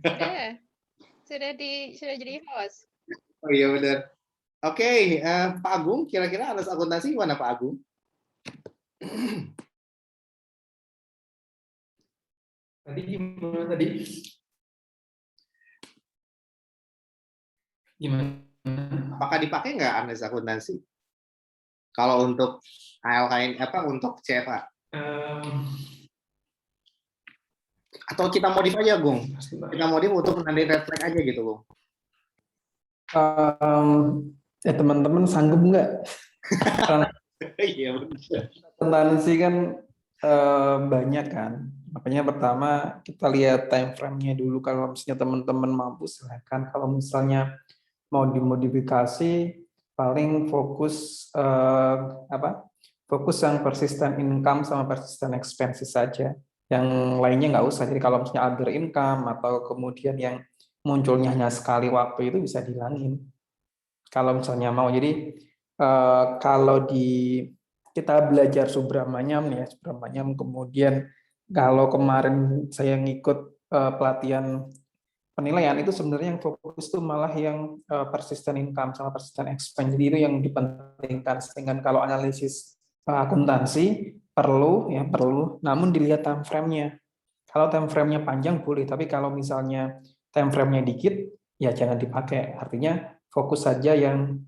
Sudah, sudah jadi host. Oh iya benar. Oke, Pak Agung, kira-kira anas akuntansi gimana Pak Agung? Tadi gimana tadi? Gimana? Apakah dipakai nggak anas akuntansi? Kalau untuk ALKN untuk CFA? Atau kita modif aja, Gung? Kita modif untuk nanti red flag aja gitu, Gung. Teman-teman sanggup nggak? Iya benar. Akuntansi kan banyak kan. Makanya pertama kita lihat time frame-nya dulu. Kalau misalnya teman-teman mampu silakan. Kalau misalnya mau dimodifikasi, paling fokus fokus yang persistent income sama persistent expenses saja. Yang lainnya nggak usah. Jadi kalau misalnya other income atau kemudian yang munculnya hanya sekali waktu itu bisa dihilangin. Kalau misalnya mau. Jadi kalau kita belajar Subramanyam nih ya, Subramanyam, kemudian kalau kemarin saya ngikut pelatihan penilaian itu sebenarnya yang fokus itu malah yang persistent income sama persistent expense. Jadi itu yang dipentingkan. Sehingga kalau analisis akuntansi perlu, namun dilihat time frame-nya. Kalau time frame-nya panjang boleh, tapi kalau misalnya time frame-nya dikit, ya jangan dipakai. Artinya fokus saja yang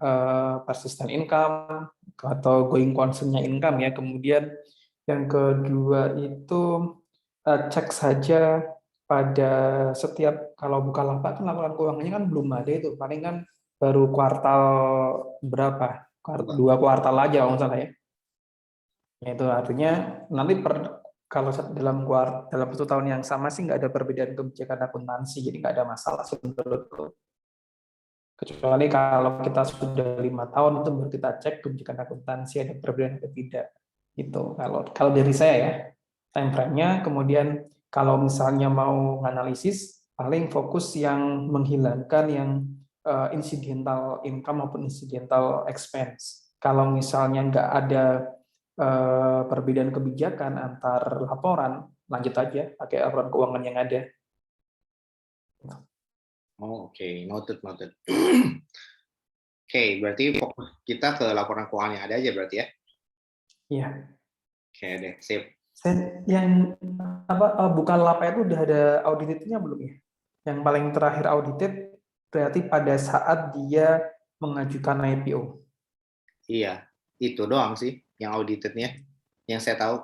persistent income atau going concern-nya income ya. Kemudian yang kedua itu cek saja pada setiap, kalau Bukalapak kan laporan keuangannya kan belum ada itu, paling kan baru kuartal berapa? Dua kuartal aja kalau nggak salah ya. Itu artinya nanti kalau dalam 1 tahun yang sama sih nggak ada perbedaan kebijakan akuntansi, jadi nggak ada masalah sih menurutku. Kecuali kalau kita sudah 5 tahun itu baru kita cek kebijakan akuntansi ada perbedaan atau tidak. Itu kalau dari saya ya, time frame-nya. Kemudian kalau misalnya mau analisis, paling fokus yang menghilangkan yang incidental income maupun incidental expense. Kalau misalnya nggak ada perbedaan kebijakan antar laporan, lanjut aja pakai laporan keuangan yang ada. Oh, oke. Noted. Oke, berarti fokus kita ke laporan keuangan yang ada aja berarti ya? Iya. Oke deh, sip. Yang bukan lapa itu udah ada auditnya belum ya? Yang paling terakhir audited berarti pada saat dia mengajukan IPO. Iya, itu doang sih yang auditednya. Yang saya tahu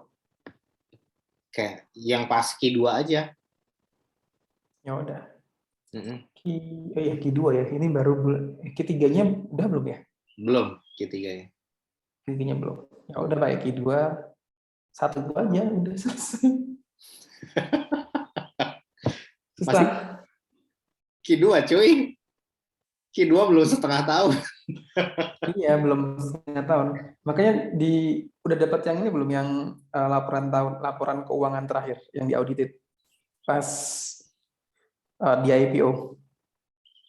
kayak yang pas Q2 aja. Ya udah. Mm-mm. Q2 ya. Ini baru Q3-nya udah belum ya? Belum Q3-nya. Q3-nya belum. Ya udah pakai Q2 satu aja udah selesai. Masih Susah. Q2 cuy. Q2 belum setengah tahun. Iya, belum setengah tahun. Makanya udah dapat yang ini belum, yang laporan keuangan terakhir yang diaudited pas di IPO.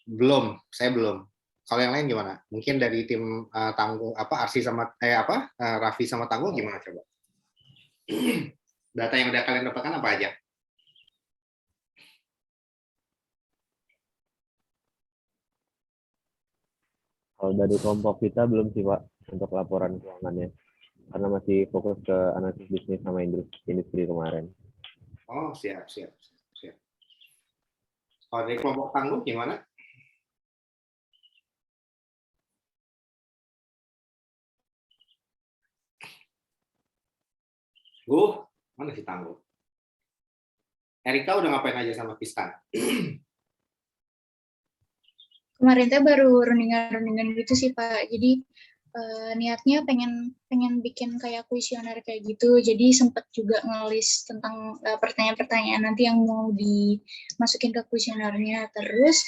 Belum, saya belum. Kalau yang lain gimana? Mungkin dari tim Tangguh Arsi sama Raffi sama Tangguh gimana coba? Data yang udah kalian dapatkan apa aja? Kalau dari kelompok kita belum sih Pak untuk laporan keuangannya, karena masih fokus ke analisis bisnis sama industri kemarin. Oh, siap. Kalau dari kelompok Tangguh gimana? Mana si Tangguh? Erika udah ngapain aja sama Pistan? Kemarin teh baru rundingan gitu sih Pak. Jadi niatnya pengen bikin kayak kuesioner kayak gitu. Jadi sempet juga ngelis tentang pertanyaan-pertanyaan nanti yang mau dimasukin ke kuesionernya. Terus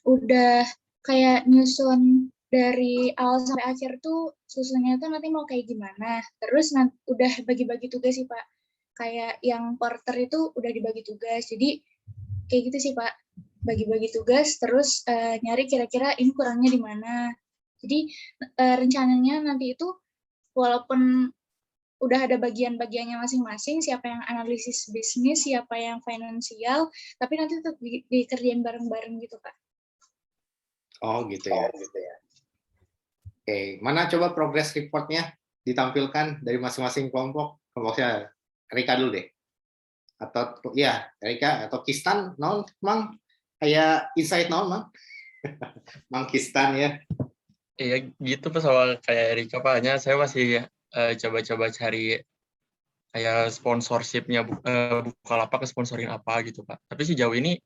udah kayak nyusun dari awal sampai akhir tuh susunnya tuh nanti mau kayak gimana. Terus udah bagi-bagi tugas sih Pak. Kayak yang porter itu udah dibagi tugas. Jadi kayak gitu sih Pak. Bagi-bagi tugas, terus nyari kira-kira ini kurangnya di mana. Jadi rencananya nanti itu walaupun udah ada bagian-bagiannya masing-masing, siapa yang analisis bisnis, siapa yang finansial, tapi nanti tetap dikerjain bareng-bareng gitu, Kak. Oh gitu ya. Oke, mana coba progress report-nya ditampilkan dari masing-masing kelompok? Kelompoknya Erika dulu deh. Atau ya, Erika atau Kistan, non, Mang? Kayak insight non, Mang? Mang Kistan ya. Iya gitu Pak, soal kayak Erika Pak, hanya saya masih coba-coba cari kayak sponsorship-nya Bukalapak sponsorin apa gitu Pak. Tapi sejauh ini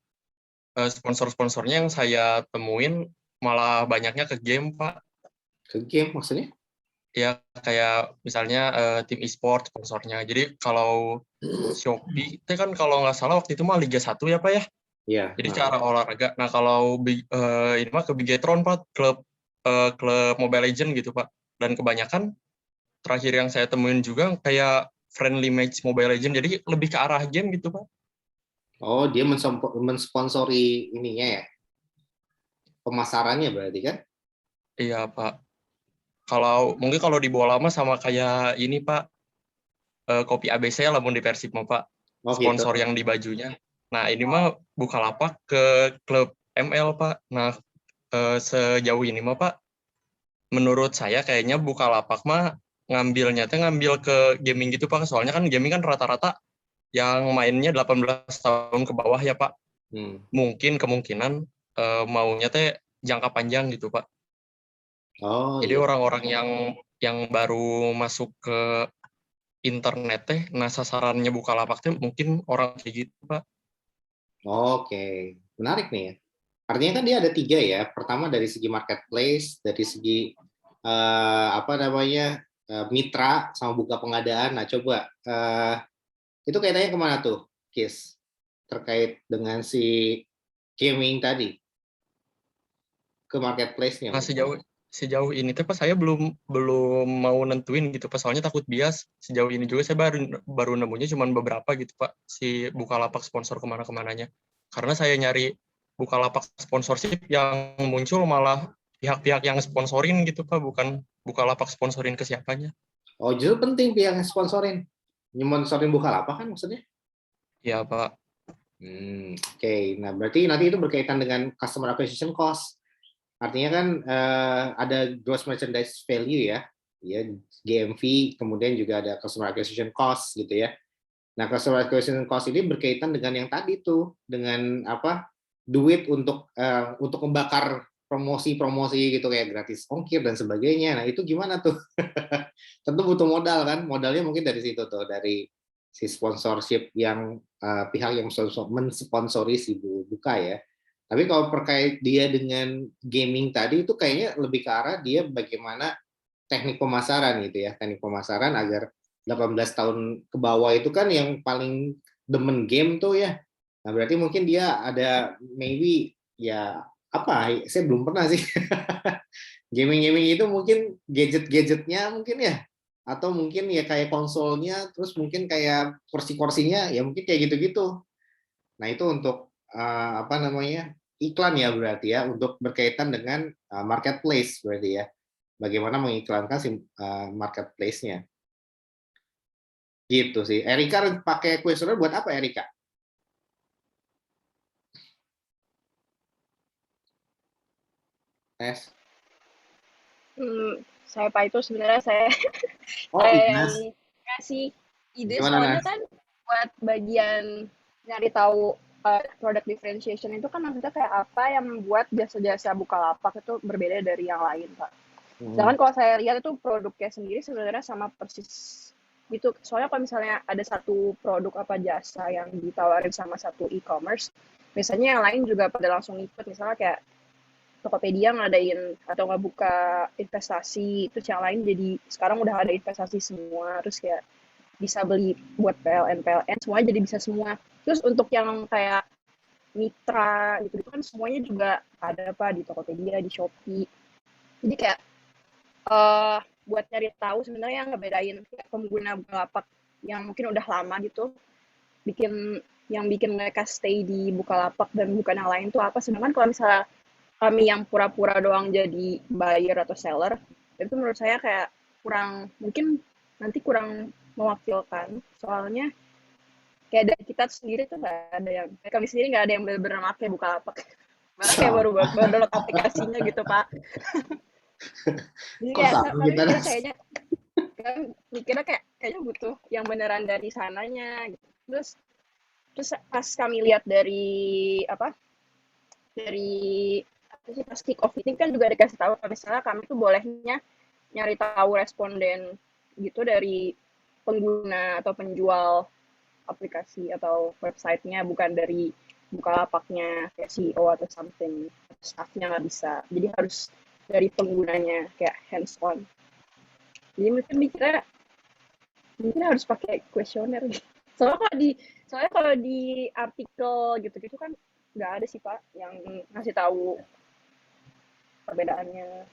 sponsor-sponsornya yang saya temuin malah banyaknya ke game Pak. Ke game maksudnya? Ya kayak misalnya tim e-sport sponsornya. Jadi kalau Shopee itu kan kalau nggak salah waktu itu mah Liga 1 ya Pak ya. Iya. Jadi cara olahraga. Nah kalau ini mah ke Bigetron Pak, klub Mobile Legends gitu Pak. Dan kebanyakan terakhir yang saya temuin juga kayak friendly match Mobile Legends. Jadi lebih ke arah game gitu Pak. Oh, dia mensponsori ininya ya? Pemasarannya berarti kan? Iya Pak. Mungkin kalau di bola mah sama kayak ini Pak, kopi ABC lah di Persib mah Pak. Oh, Sponsor gitu. yang di bajunya. Nah ini mah Bukalapak ke klub ML Pak. Nah sejauh ini mah Pak, menurut saya kayaknya Bukalapak mah ngambil ke gaming gitu Pak. Soalnya kan gaming kan rata-rata yang mainnya 18 tahun ke bawah ya Pak. Mungkin kemungkinan maunya teh jangka panjang gitu Pak. Oh, Jadi iya. orang-orang yang baru masuk ke internet teh, nah sasarannya Bukalapak teh mungkin orang kayak gitu Pak. Oke, menarik nih ya. Artinya kan dia ada 3 ya. Pertama dari segi marketplace, dari segi mitra sama buka pengadaan. Nah coba itu kaitannya kemana tuh, Kis? Terkait dengan si gaming tadi ke marketplace-nya. Nah sejauh ini teh Pak saya belum mau nentuin gitu Pak. Soalnya takut bias. Sejauh ini juga saya baru nemunya cuma beberapa gitu Pak. Si Bukalapak sponsor kemana-kemananya. Karena saya nyari Bukalapak sponsorship yang muncul malah pihak-pihak yang sponsorin gitu Pak, bukan Bukalapak sponsorin ke siapanya. Oh, justru penting pihak yang sponsorin. Sponsorin Bukalapak kan maksudnya? Iya Pak. Oke. Nah berarti nanti itu berkaitan dengan customer acquisition cost. Artinya kan ada gross merchandise value ya, GMV, kemudian juga ada customer acquisition cost gitu ya. Nah, customer acquisition cost ini berkaitan dengan yang tadi tuh, dengan duit untuk membakar promosi gitu kayak gratis ongkir dan sebagainya. Nah, itu gimana tuh? Tentu butuh modal kan? Modalnya mungkin dari situ tuh, dari si sponsorship yang pihak yang mensponsori si Buka ya. Tapi kalau terkait dia dengan gaming tadi itu kayaknya lebih ke arah dia bagaimana teknik pemasaran gitu ya. Teknik pemasaran agar 18 tahun ke bawah itu kan yang paling demen game tuh ya. Nah, berarti mungkin dia ada maybe ya saya belum pernah sih. Gaming itu mungkin gadget-gadgetnya mungkin ya. Atau mungkin ya kayak konsolnya, terus mungkin kayak kursi-kursinya ya mungkin kayak gitu-gitu. Nah, itu untuk iklan ya berarti ya, untuk berkaitan dengan marketplace berarti ya. Bagaimana mengiklankan si marketplace-nya. Gitu sih. Erika pakai kuesioner buat apa Erika? Tes. Saya Pak itu sebenarnya saya yang ngasih ide. Gimana, soalnya Nas? kan buat bagian nyari tahu product differentiation itu kan maksudnya kayak apa yang membuat jasa-jasa Bukalapak itu berbeda dari yang lain Pak. Sedangkan kalau saya lihat itu produknya sendiri sebenarnya sama persis gitu. Soalnya kalau misalnya ada satu produk apa jasa yang ditawarin sama satu e-commerce, biasanya yang lain juga pada langsung ikut. Misalnya kayak Tokopedia ngadain atau nggak buka investasi, terus yang lain jadi sekarang udah ada investasi semua, terus kayak bisa beli buat PLN, semuanya jadi bisa semua. Terus untuk yang kayak mitra gitu kan semuanya juga ada Pak di Tokopedia, di Shopee. Jadi kayak buat nyari tahu sebenarnya yang ngebedain pengguna Bukalapak yang mungkin udah lama gitu, yang bikin mereka stay di Bukalapak dan bukan yang lain tuh apa. Sedangkan kalau misalnya kami yang pura-pura doang jadi buyer atau seller, itu menurut saya kayak kurang mewakilkan. Soalnya kayak dari kita sendiri tuh nggak ada yang, kami sendiri nggak ada yang benar-benar pakai Bukalapak. Malah kayak baru download aplikasinya gitu, Pak. Jadi Kok kayak sama kami kita, mikirnya Nas? mikirnya kayaknya butuh yang beneran dari sananya gitu. Terus pas kami lihat dari apa sih, pas kick off meeting kan juga dikasih tahu kalau misalnya kami tuh bolehnya nyari tahu responden gitu dari pengguna atau penjual aplikasi atau websitenya, bukan dari Bukalapaknya kayak CEO atau something, staffnya nggak bisa, jadi harus dari penggunanya kayak hands on. Jadi mungkin harus pakai kuesioner gitu. Soalnya kalau di artikel gitu-gitu kan nggak ada sih Pak yang ngasih tahu perbedaannya.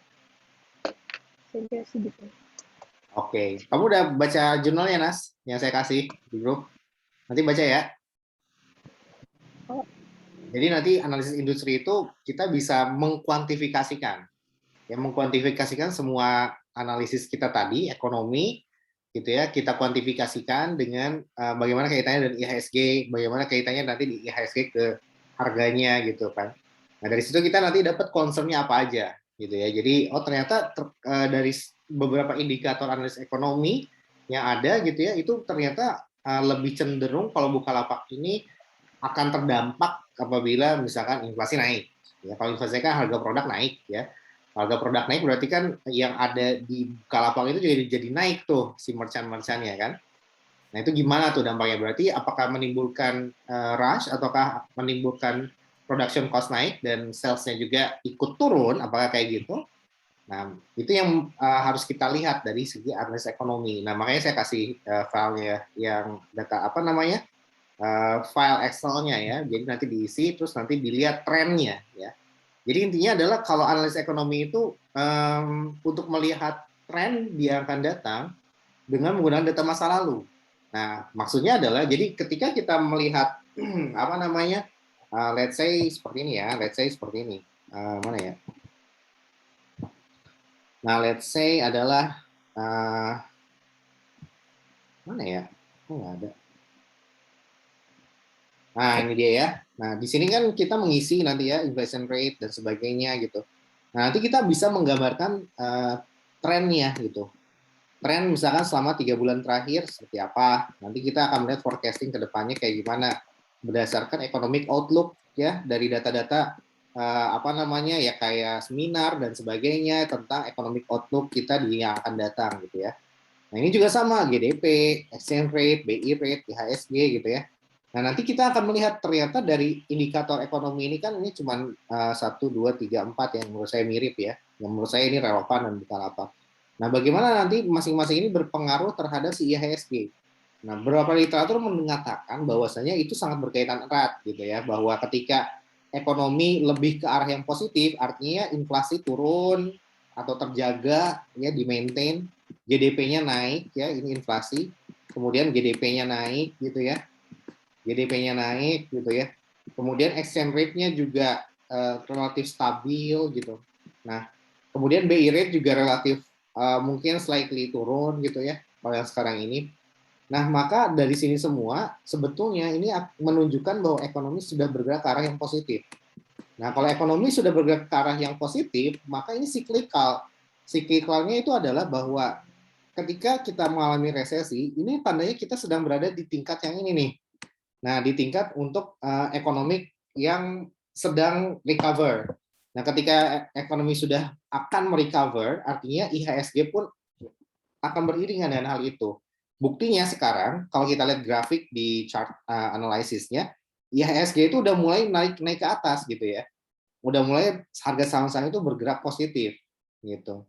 Saya sih gitu. Oke, kamu udah baca jurnalnya, Nas, yang saya kasih di grup? Nanti baca ya. Oh. Jadi nanti analisis industri itu kita bisa mengkuantifikasikan, ya, mengkuantifikasikan semua analisis kita tadi, ekonomi, gitu ya, kita kuantifikasikan dengan bagaimana kaitannya dengan IHSG, bagaimana kaitannya nanti di IHSG ke harganya gitu kan. Nah dari situ kita nanti dapat concernnya apa aja, gitu ya. Jadi ternyata dari beberapa indikator analisis ekonomi yang ada gitu ya, itu ternyata lebih cenderung kalau Bukalapak ini akan terdampak apabila misalkan inflasi naik. Ya, kalau inflasi kan harga produk naik ya. Harga produk naik berarti kan yang ada di Bukalapak itu jadi naik tuh si merchant-merchantnya kan. Nah itu gimana tuh dampaknya? Berarti apakah menimbulkan rush ataukah menimbulkan production cost naik dan sales-nya juga ikut turun? Apakah kayak gitu? Nah itu yang harus kita lihat dari segi analisis ekonomi. Nah makanya saya kasih filenya yang data apa namanya? File Excel-nya ya. Jadi nanti diisi terus nanti dilihat trennya ya. Jadi intinya adalah kalau analis ekonomi itu untuk melihat tren yang akan datang dengan menggunakan data masa lalu. Nah, maksudnya adalah jadi ketika kita melihat apa namanya, let's say seperti ini ya, let's say seperti ini, mana ya? Nah, let's say adalah mana ya? Oh, nggak ada. Nah, ini dia ya. Nah, di sini kan kita mengisi nanti ya inflation rate dan sebagainya gitu. Nah, nanti kita bisa menggambarkan trennya gitu. Tren misalkan selama 3 bulan terakhir seperti apa. Nanti kita akan melihat forecasting ke depannya kayak gimana berdasarkan economic outlook ya dari data-data apa namanya ya kayak seminar dan sebagainya tentang economic outlook kita di yang akan datang gitu ya. Nah, ini juga sama GDP, exchange rate, BI rate, IHSG gitu ya. Nah, nanti kita akan melihat ternyata dari indikator ekonomi ini kan ini cuma 1, 2, 3, 4 yang menurut saya mirip ya. Yang menurut saya ini relevan dan bukan apa. Nah, bagaimana nanti masing-masing ini berpengaruh terhadap si IHSG. Nah, beberapa literatur mengatakan bahwasanya itu sangat berkaitan erat gitu ya, bahwa ketika ekonomi lebih ke arah yang positif, artinya inflasi turun atau terjaga ya di maintain, GDP-nya naik ya, ini inflasi, kemudian GDP-nya naik gitu ya. GDP-nya naik gitu ya. Kemudian exchange rate-nya juga relatif stabil gitu. Nah, kemudian BI rate juga relatif mungkin slightly turun gitu ya kalau yang sekarang ini. Nah, maka dari sini semua sebetulnya ini menunjukkan bahwa ekonomi sudah bergerak ke arah yang positif. Nah, kalau ekonomi sudah bergerak ke arah yang positif, maka ini cyclical. Cyclicalnya itu adalah bahwa ketika kita mengalami resesi, ini tandanya kita sedang berada di tingkat yang ini nih. Nah, di tingkat untuk ekonomi yang sedang recover. Nah, ketika ekonomi sudah akan merecover, artinya IHSG pun akan beriringan dengan hal itu. Buktinya sekarang, kalau kita lihat grafik di chart analisisnya, IHSG itu udah mulai naik ke atas gitu ya. Udah mulai harga saham-saham itu bergerak positif gitu.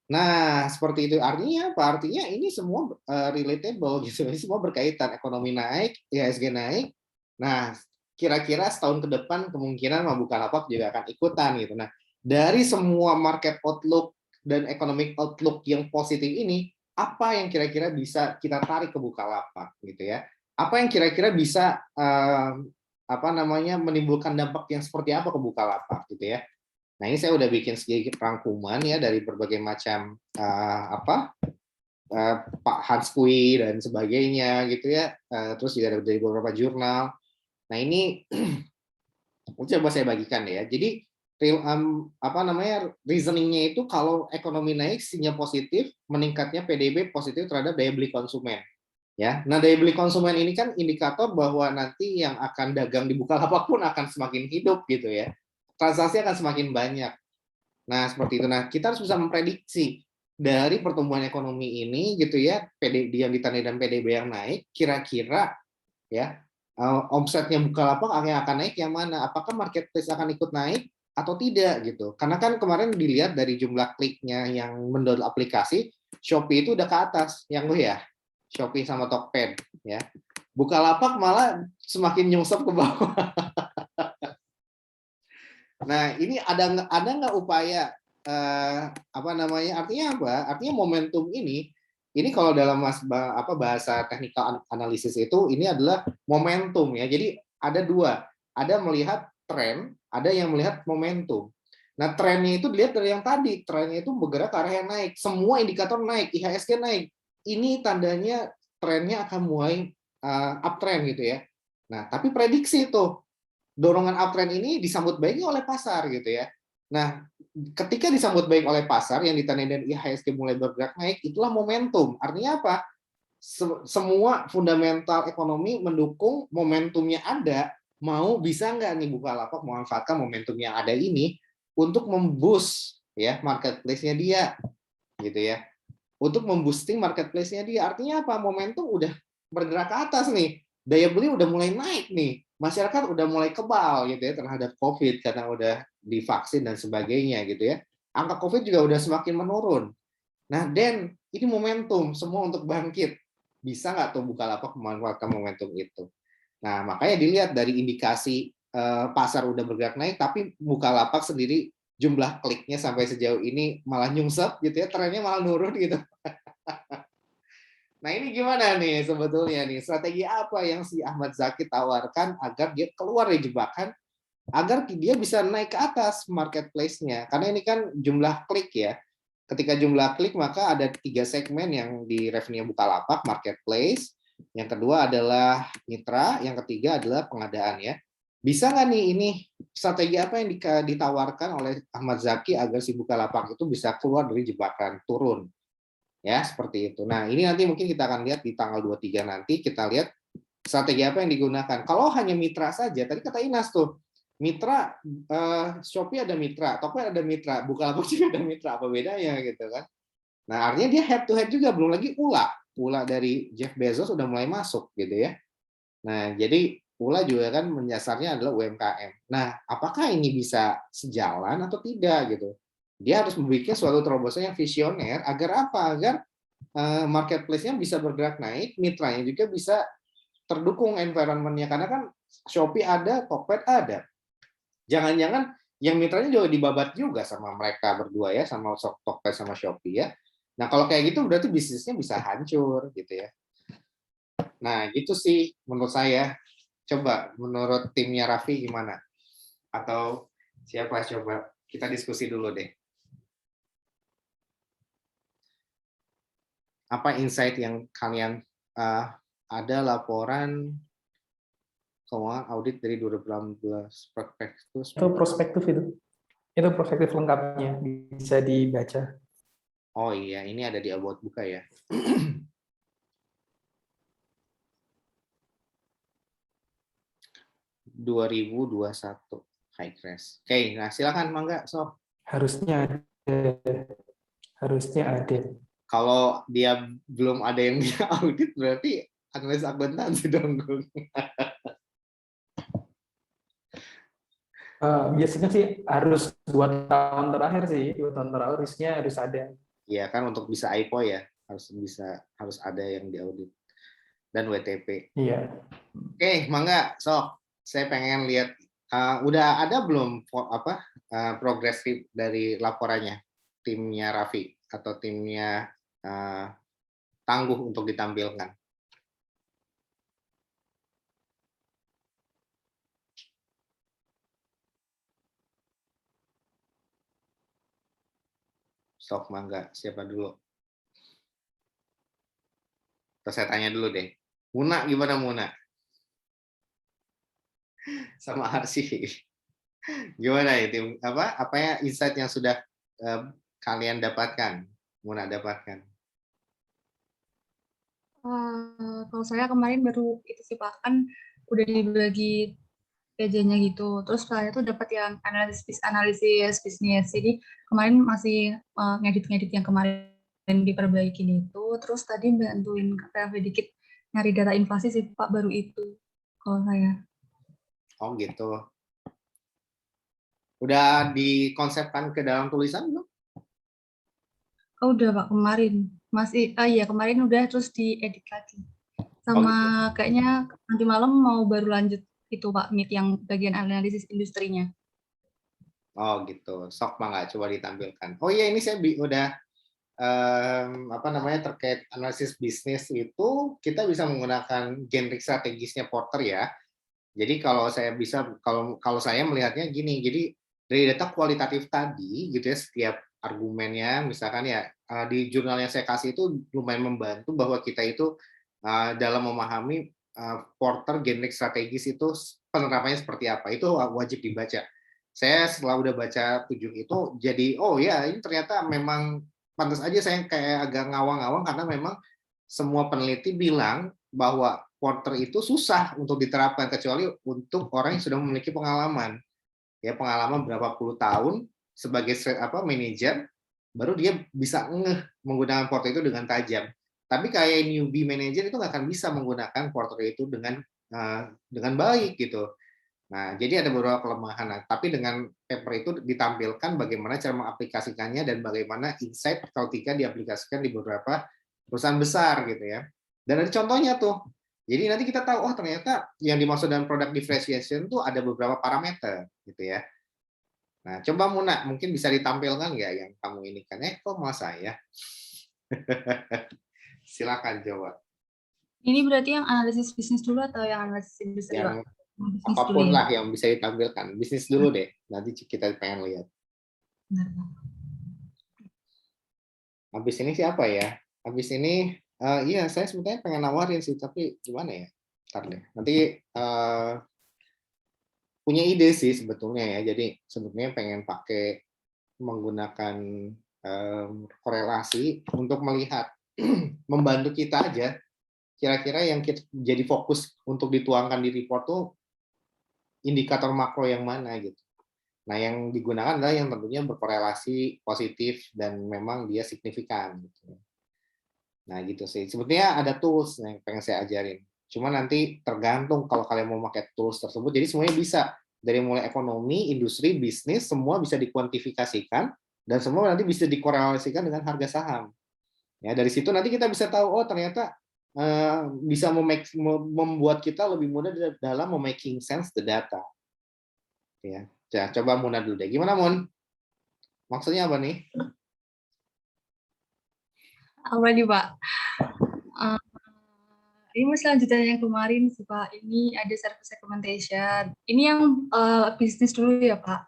Nah, seperti itu artinya apa? Artinya ini semua relatable gitu. Ini semua berkaitan, ekonomi naik, IHSG naik. Nah, kira-kira setahun ke depan kemungkinan Bukalapak juga akan ikutan gitu. Nah, dari semua market outlook dan economic outlook yang positif ini, apa yang kira-kira bisa kita tarik ke Bukalapak gitu ya? Apa yang kira-kira bisa apa namanya menimbulkan dampak yang seperti apa ke Bukalapak gitu ya? Nah, ini saya udah bikin sedikit rangkuman ya dari berbagai macam Pak Hans Kui dan sebagainya gitu ya. Terus juga dari beberapa jurnal. Nah ini coba saya bagikan ya. Jadi reasoningnya itu kalau ekonomi naik sinyal positif, meningkatnya PDB positif terhadap daya beli konsumen. Ya, nah daya beli konsumen ini kan indikator bahwa nanti yang akan dagang di Bukalapak pun akan semakin hidup gitu ya. Transaksi akan semakin banyak. Nah seperti itu. Nah kita harus bisa memprediksi dari pertumbuhan ekonomi ini gitu ya, yang ditandai dan PDB yang naik, kira-kira ya omsetnya Bukalapak akan naik yang mana? Apakah marketplace akan ikut naik atau tidak gitu? Karena kan kemarin dilihat dari jumlah kliknya yang mendownload aplikasi, Shopee itu udah ke atas, yang ya, Shopee sama Tokped ya. Bukalapak malah semakin nyungsep ke bawah. Nah ini ada nggak upaya artinya apa? Artinya momentum ini kalau dalam bahasa technical analisis itu ini adalah momentum ya. Jadi ada dua, ada melihat tren, ada yang melihat momentum. Nah trennya itu dilihat dari yang tadi, trennya itu bergerak ke arah yang naik, semua indikator naik, IHSG naik. Ini tandanya trennya akan mulai uptrend gitu ya. Nah tapi prediksi itu dorongan uptrend ini disambut baiknya oleh pasar gitu ya. Nah, ketika disambut baik oleh pasar yang ditandai dengan IHSG mulai bergerak naik, itulah momentum. Artinya apa? Semua fundamental ekonomi mendukung momentumnya ada. Mau bisa nggak nih Bukalapak memanfaatkan momentum yang ada ini untuk memboost ya marketplace-nya dia, gitu ya. Untuk memboosting marketplace-nya dia. Artinya apa? Momentum udah bergerak ke atas nih. Daya beli udah mulai naik nih. Masyarakat udah mulai kebal gitu ya terhadap COVID karena udah divaksin dan sebagainya gitu ya. Angka COVID juga udah semakin menurun. Nah, Dan, ini momentum semua untuk bangkit. Bisa nggak tuh Bukalapak memanfaatkan momentum itu? Nah, makanya dilihat dari indikasi pasar udah bergerak naik, tapi Bukalapak sendiri jumlah kliknya sampai sejauh ini malah nyungsep gitu ya, trennya malah nurun gitu. Nah ini gimana nih sebetulnya nih, strategi apa yang si Ahmad Zaki tawarkan agar dia keluar dari jebakan, agar dia bisa naik ke atas marketplace-nya. Karena ini kan jumlah klik ya. Ketika jumlah klik maka ada 3 segmen yang di revenue Bukalapak, marketplace. Yang kedua adalah mitra, yang ketiga adalah pengadaan ya. Bisa nggak nih ini strategi apa yang ditawarkan oleh Ahmad Zaki agar si Bukalapak itu bisa keluar dari jebakan turun? Ya, seperti itu. Nah, ini nanti mungkin kita akan lihat di tanggal 23 nanti, kita lihat strategi apa yang digunakan. Kalau hanya mitra saja, tadi kata Inas tuh, mitra, Shopee ada mitra, Tokped ada mitra, Bukalapak juga ada mitra, apa bedanya gitu kan. Nah, artinya dia head to head juga, belum lagi Ula dari Jeff Bezos udah mulai masuk gitu ya. Nah, jadi Ula juga kan menyasarnya adalah UMKM. Nah, apakah ini bisa sejalan atau tidak gitu? Dia harus membuat suatu terobosan yang visioner agar apa? Agar marketplace-nya bisa bergerak naik, mitranya juga bisa terdukung environment-nya. Karena kan Shopee ada, Tokped ada. Jangan-jangan yang mitranya juga dibabat juga sama mereka berdua ya, sama Tokped sama Shopee ya. Nah kalau kayak gitu berarti bisnisnya bisa hancur gitu ya. Nah gitu sih menurut saya. Coba menurut timnya Raffi gimana? Atau siapa coba? Kita diskusi dulu deh. Apa insight yang kalian ada laporan keuangan audit dari 2018 prospektus? Itu prospektif itu prospektif lengkapnya bisa dibaca. Oh iya, ini ada di About Buka ya. 2021 high crash. Oke, nah silakan Mangga, Sob. Harusnya ada. Kalau dia belum ada yang dia audit berarti analis akuntansi dong. Biasanya sih harus 2 tahun terakhir sih, 2 tahun terakhir harus ada. Iya kan untuk bisa IPO ya harus ada yang diaudit dan WTP. Iya. Oke, Mangga, Sob. Saya pengen lihat udah ada belum progres dari laporannya timnya Raffi atau timnya Tangguh untuk ditampilkan. Sok Mangga, siapa dulu? Terus saya tanya dulu deh, Muna gimana Muna? Sama Arsy. Gimana itu? Apa ya insight yang sudah kalian dapatkan? Muna dapatkan? Kalau saya kemarin baru itu sih Pak, kan udah dibagi PJ-nya gitu. Terus saya tuh dapat yang analisis bisnis. Jadi kemarin masih ngedit-ngedit yang kemarin diperbaikin itu. Terus tadi bantuin KPV dikit nyari data inflasi sih Pak, baru itu kalau saya. Oh gitu. Udah dikonsepkan ke dalam tulisan belum? Oh udah Pak, kemarin. Masih, iya kemarin udah, terus diedit lagi. Sama kayaknya nanti malam mau baru lanjut itu Pak, meet yang bagian analisis industrinya. Oh gitu. Sok mangga coba ditampilkan. Oh iya ini saya udah terkait analisis bisnis itu kita bisa menggunakan generic strategisnya Porter ya. Jadi kalau saya melihatnya gini, jadi dari data kualitatif tadi gitu ya, setiap argumennya misalkan ya di jurnal yang saya kasih itu lumayan membantu bahwa kita itu dalam memahami Porter generic strategis itu penerapannya seperti apa, itu wajib dibaca. Saya setelah udah baca 7 itu jadi oh ya ini ternyata memang pantas aja saya kayak agak ngawang-ngawang karena memang semua peneliti bilang bahwa Porter itu susah untuk diterapkan kecuali untuk orang yang sudah memiliki pengalaman. Ya, pengalaman berapa puluh tahun sebagai manajer baru dia bisa menggunakan Porter itu dengan tajam. Tapi kayak newbie manager itu nggak akan bisa menggunakan Porter itu dengan baik gitu. Nah, jadi ada beberapa kelemahan. Nah, tapi dengan paper itu ditampilkan bagaimana cara mengaplikasikannya dan bagaimana insight ketika diaplikasikan di beberapa perusahaan besar gitu ya. Dan ada contohnya tuh. Jadi nanti kita tahu, oh ternyata yang dimaksud dengan product differentiation itu ada beberapa parameter gitu ya. Nah, coba Muna, mungkin bisa ditampilkan nggak yang kamu ini kan? Kok mau saya? Silakan coba. Ini berarti yang analisis bisnis dulu atau yang analisis industri Pak? Bisnis Apapun dulu, lah yang bisa ditampilkan. Bisnis dulu deh, nanti kita pengen lihat. Habis ini siapa ya? Habis ini, iya saya sebetulnya pengen nawarin sih, tapi gimana ya? Ntar deh. Nanti punya ide sih sebetulnya ya. Jadi sebetulnya pengen pakai menggunakan korelasi untuk melihat, membantu kita aja. Kira-kira yang jadi fokus untuk dituangkan di report tuh indikator makro yang mana gitu. Nah, yang digunakan adalah yang tentunya berkorelasi positif dan memang dia signifikan gitu. Nah, gitu sih. Sebetulnya ada tools yang pengen saya ajarin. Cuma nanti tergantung kalau kalian mau pakai tools tersebut. Jadi semuanya bisa dari mulai ekonomi, industri, bisnis, semua bisa dikuantifikasikan dan semua nanti bisa dikorelasikan dengan harga saham. Ya, dari situ nanti kita bisa tahu oh ternyata bisa membuat kita lebih mudah dalam memaking sense the data. Ya, coba Muna dulu deh. Gimana Mun? Maksudnya apa nih? Apa nih Pak? Ini masih lanjutan yang kemarin sih Pak. Ini ada service recommendation. Ini yang bisnis dulu ya Pak.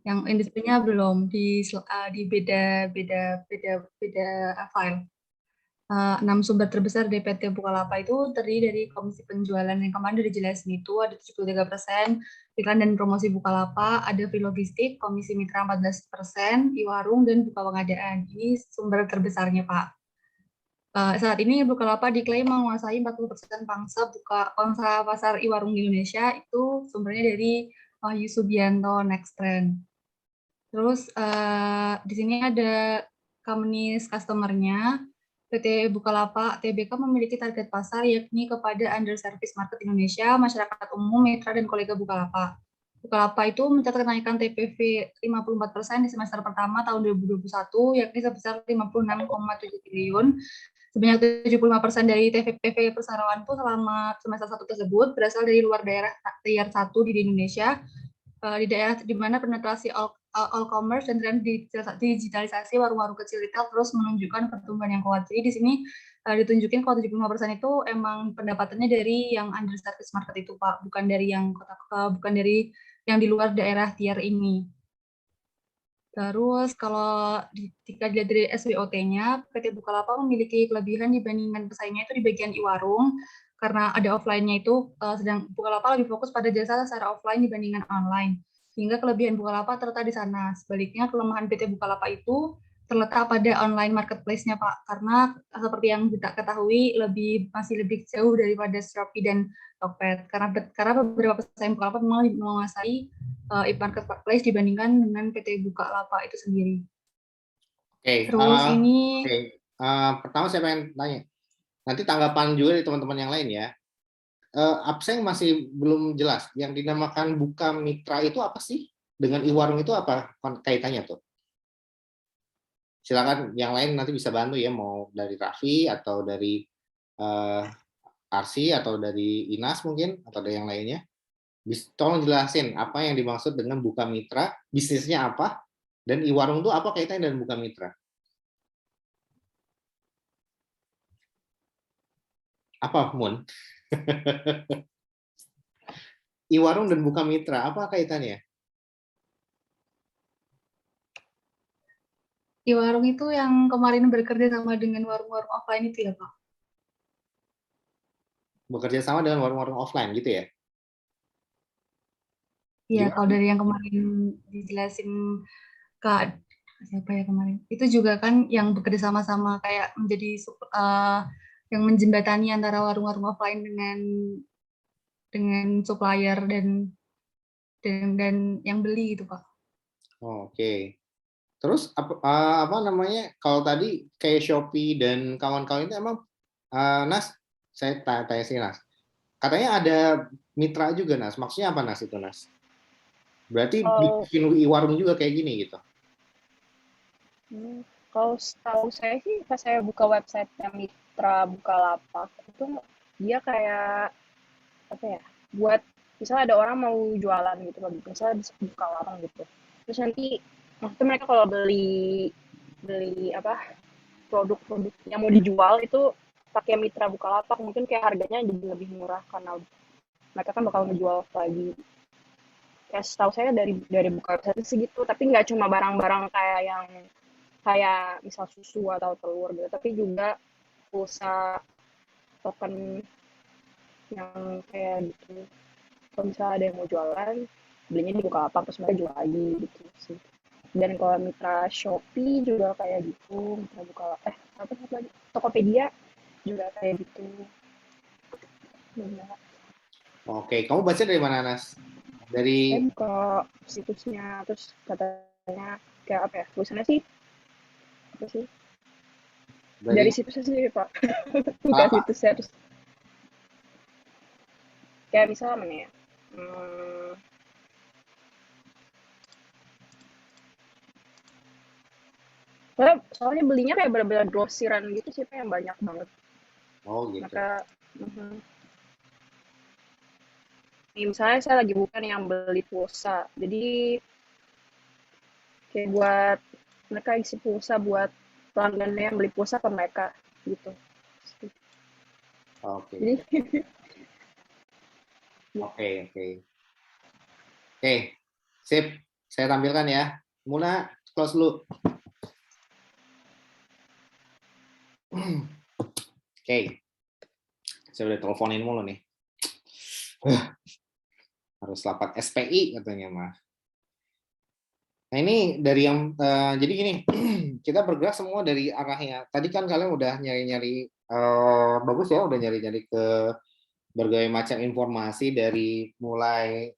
Yang industrinya belum di beda file. 6 sumber terbesar dari PT Bukalapak itu terdiri dari komisi penjualan yang kemarin udah dijelasin itu ada 73%, iklan dan promosi Bukalapak, ada free logistik, komisi mitra 14%, e-warung dan buka pengadaan. Ini sumber terbesarnya Pak. Saat ini Bukalapak diklaim menguasai 40% pangsa pasar e-warung di Indonesia, itu sumbernya dari Wahyu Subianto Nextrend. Terus di sini ada company customer-nya. PT Bukalapak Tbk memiliki target pasar yakni kepada underserviced market Indonesia, masyarakat umum, mitra, dan kolega Bukalapak. Bukalapak itu mencatat kenaikan TPV 54% di semester pertama tahun 2021, yakni sebesar 56,7 triliun. Sebanyak 75% dari TPV perseroan itu selama semester 1 tersebut berasal dari luar daerah tier 1 di Indonesia, di daerah di mana penetrasi all commerce dan tren digitalisasi warung-warung kecil retail terus menunjukkan pertumbuhan yang kuat. Jadi di sini ditunjukin kalau 75% itu emang pendapatannya dari yang underserviced market itu Pak, bukan dari yang di luar daerah tier ini. Terus kalau jika dilihat dari SWOT-nya, PT Bukalapak memiliki kelebihan dibandingkan pesaingnya itu di bagian e-warung, karena ada offline-nya itu, sedang Bukalapak lebih fokus pada jasa secara offline dibandingkan online. Sehingga kelebihan Bukalapak terletak di sana. Sebaliknya, kelemahan PT Bukalapak itu terletak pada online marketplace-nya, Pak. Karena seperti yang kita ketahui, masih lebih jauh daripada Shopee dan Tokped. Karena beberapa pesaing Bukalapak memang menguasai e-marketplace dibandingkan dengan PT Bukalapak itu sendiri. Oke, Terus ini pertama saya pengen tanya, nanti tanggapan juga dari teman-teman yang lain ya. Abseng masih belum jelas, yang dinamakan buka mitra itu apa sih? Dengan e-warung itu apa kaitannya tuh? Silakan yang lain nanti bisa bantu ya, mau dari Raffi atau dari Arsi atau dari Inas mungkin, atau dari yang lainnya. Tolong jelasin apa yang dimaksud dengan buka mitra, bisnisnya apa, dan e-warung itu apa kaitannya dengan buka mitra? Apa, Mun? E-warung dan buka mitra, apa kaitannya? e-warung itu yang kemarin bekerja sama dengan warung-warung offline itu ya, Pak? Bekerja sama dengan warung-warung offline gitu ya? Iya, kalau dari yang kemarin dijelasin Kak, siapa ya kemarin? Itu juga kan yang bekerja sama-sama kayak menjadi yang menjembatani antara warung-warung offline dengan supplier dan yang beli gitu, Pak. Oh, oke. Terus apa namanya? Kalau tadi kayak Shopee dan kawan-kawan itu emang Nas, saya tanya sih Nas. Katanya ada mitra juga Nas. Maksudnya apa Nas itu Nas? Berarti bikin e-warung juga kayak gini gitu. Kalau setahu saya sih pas saya buka website-nya Mitra Bukalapak itu dia kayak apa ya? Buat misalnya ada orang mau jualan gitu loh, misalnya buka warung gitu. Terus nanti maksudnya mereka kalau beli apa produk-produk yang mau dijual itu pakai Mitra Bukalapak mungkin kayak harganya jadi lebih murah karena mereka kan bakal ngejual lagi. Ya setahu saya dari buka website segitu, tapi nggak cuma barang-barang kayak misal susu atau telur gitu, tapi juga pulsa, token yang kayak gitu. Kalau misalnya ada yang mau jualan, belinya di Bukalapak terus mereka jual lagi gitu sih. Dan kalau mitra Shopee juga kayak gitu, mitra Bukalapak apa lagi? Tokopedia juga kayak gitu. Benar. Oke, kamu baca dari mana Nas? Dari Saya buka situsnya terus katanya kayak apa ya? Tulisannya sih apa sih? Dari situsnya sendiri Pak. Bukan situsnya terus. Kayak misalnya mana ya? Soalnya belinya kayak bener-bener grosiran gitu sih, yang banyak banget. Oh gitu. Maka, nih, misalnya saya lagi bukan yang beli pulsa, jadi kayak buat mereka isi pulsa buat pelanggannya yang beli pulsa ke mereka gitu. Oke. Jadi, Oke, sip. Saya tampilkan ya. Muna, close dulu. Oke. Saya udah teleponin mulu nih. Harus dapat SPI katanya mah. Nah ini dari yang jadi gini, kita bergerak semua dari arahnya. Tadi kan kalian udah nyari-nyari bagus ya, udah nyari-nyari ke berbagai macam informasi dari mulai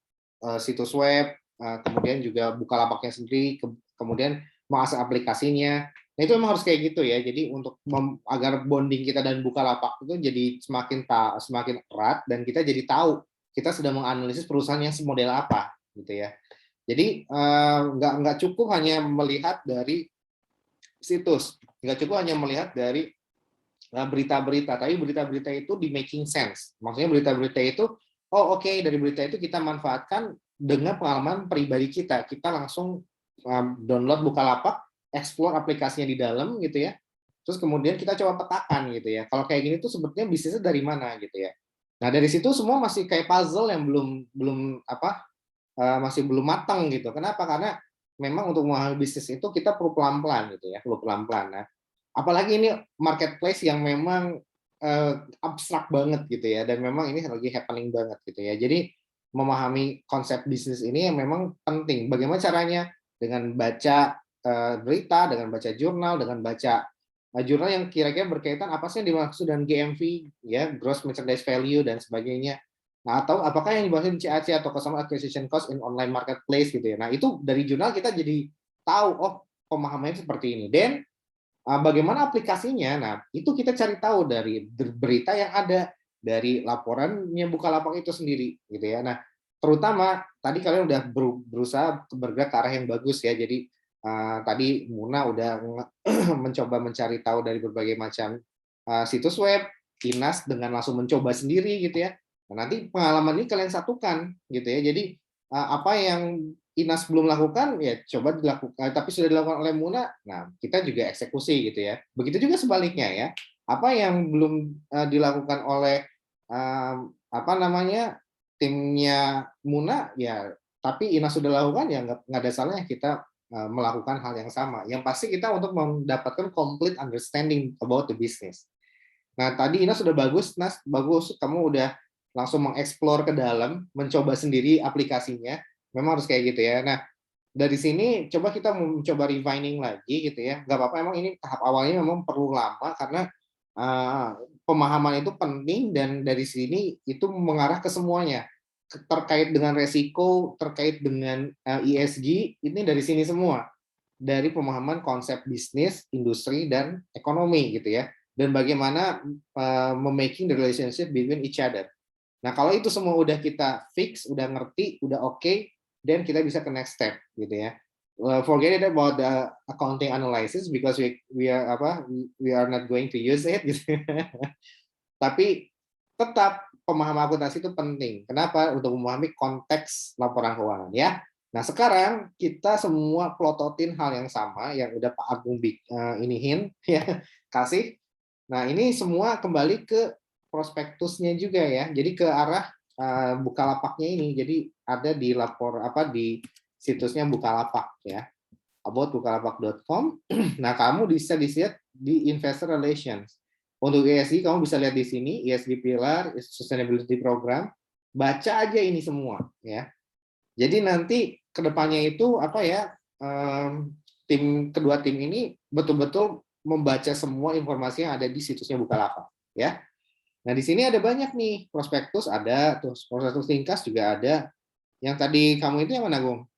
situs web, kemudian juga Bukalapaknya sendiri, kemudian mengakses aplikasinya. Nah itu memang harus kayak gitu ya. Jadi untuk agar bonding kita dan Bukalapak itu jadi semakin erat dan kita jadi tahu kita sedang menganalisis perusahaan yang semodel apa gitu ya. Jadi nggak cukup hanya melihat dari situs, nggak cukup hanya melihat dari berita-berita, tapi berita-berita itu di making sense. Maksudnya berita-berita itu, oh oke, dari berita itu kita manfaatkan dengan pengalaman pribadi kita. Kita langsung download Bukalapak, explore aplikasinya di dalam gitu ya. Terus kemudian kita coba petakan gitu ya. Kalau kayak gini tuh sebetulnya bisnisnya dari mana gitu ya. Nah dari situ semua masih kayak puzzle yang belum masih belum matang gitu. Kenapa? Karena memang untuk memahami bisnis itu kita perlu pelan-pelan gitu ya, perlu pelan-pelan. Nah, apalagi ini marketplace yang memang abstrak banget gitu ya, dan memang ini lagi happening banget gitu ya. Jadi memahami konsep bisnis ini yang memang penting. Bagaimana caranya? Dengan baca berita, dengan baca jurnal, dengan baca jurnal yang kira-kira berkaitan apa sih yang dimaksud dengan GMV, ya, gross merchandise value dan sebagainya. Nah, atau apakah yang dimaksud CAC atau customer acquisition cost in online marketplace gitu ya. Nah, itu dari jurnal kita jadi tahu, oh pemahamannya seperti ini. Dan bagaimana aplikasinya? Nah, itu kita cari tahu dari berita yang ada, dari laporannya Bukalapak itu sendiri, gitu ya. Nah, terutama tadi kalian udah berusaha bergerak ke arah yang bagus ya. Jadi tadi Muna udah mencoba mencari tahu dari berbagai macam situs web, Inas dengan langsung mencoba sendiri, gitu ya. Nah, nanti pengalaman ini kalian satukan, gitu ya. Jadi apa yang Inas belum lakukan, ya coba dilakukan, tapi sudah dilakukan oleh Muna, nah kita juga eksekusi gitu ya. Begitu juga sebaliknya ya, apa yang belum dilakukan oleh timnya Muna, ya tapi Inas sudah lakukan, ya nggak ada salahnya kita melakukan hal yang sama. Yang pasti kita untuk mendapatkan complete understanding about the business. Nah tadi Inas sudah bagus, Nas, bagus, kamu udah langsung mengeksplor ke dalam, mencoba sendiri aplikasinya. Memang harus kayak gitu ya. Nah, dari sini coba kita mencoba refining lagi gitu ya. Nggak apa-apa, emang ini tahap awalnya memang perlu lama karena pemahaman itu penting, dan dari sini itu mengarah ke semuanya. Terkait dengan resiko, terkait dengan ESG, ini dari sini semua. Dari pemahaman konsep bisnis, industri, dan ekonomi gitu ya. Dan bagaimana memaking the relationship between each other. Nah, kalau itu semua udah kita fix, udah ngerti, udah oke, dan kita bisa ke next step gitu ya. Forget it about the accounting analysis because we are not going to use it gitu. Tapi tetap pemahaman akuntansi itu penting. Kenapa? Untuk memahami konteks laporan keuangan ya. Nah, sekarang kita semua plototin hal yang sama yang udah Pak Agung iniin ya, kasih. Nah, ini semua kembali ke prospektusnya juga ya. Jadi ke arah Bukalapaknya ini. Jadi ada di di situsnya Bukalapak ya. About bukalapak.com. Nah, kamu bisa lihat di Investor Relations. Untuk ESG kamu bisa lihat di sini, ESG Pillar, Sustainability Program. Baca aja ini semua ya. Jadi nanti kedepannya itu kedua tim ini betul-betul membaca semua informasi yang ada di situsnya Bukalapak ya. Nah, di sini ada banyak nih, prospektus ada, terus prospektus ringkas juga ada. Yang tadi kamu itu yang mana, Gung?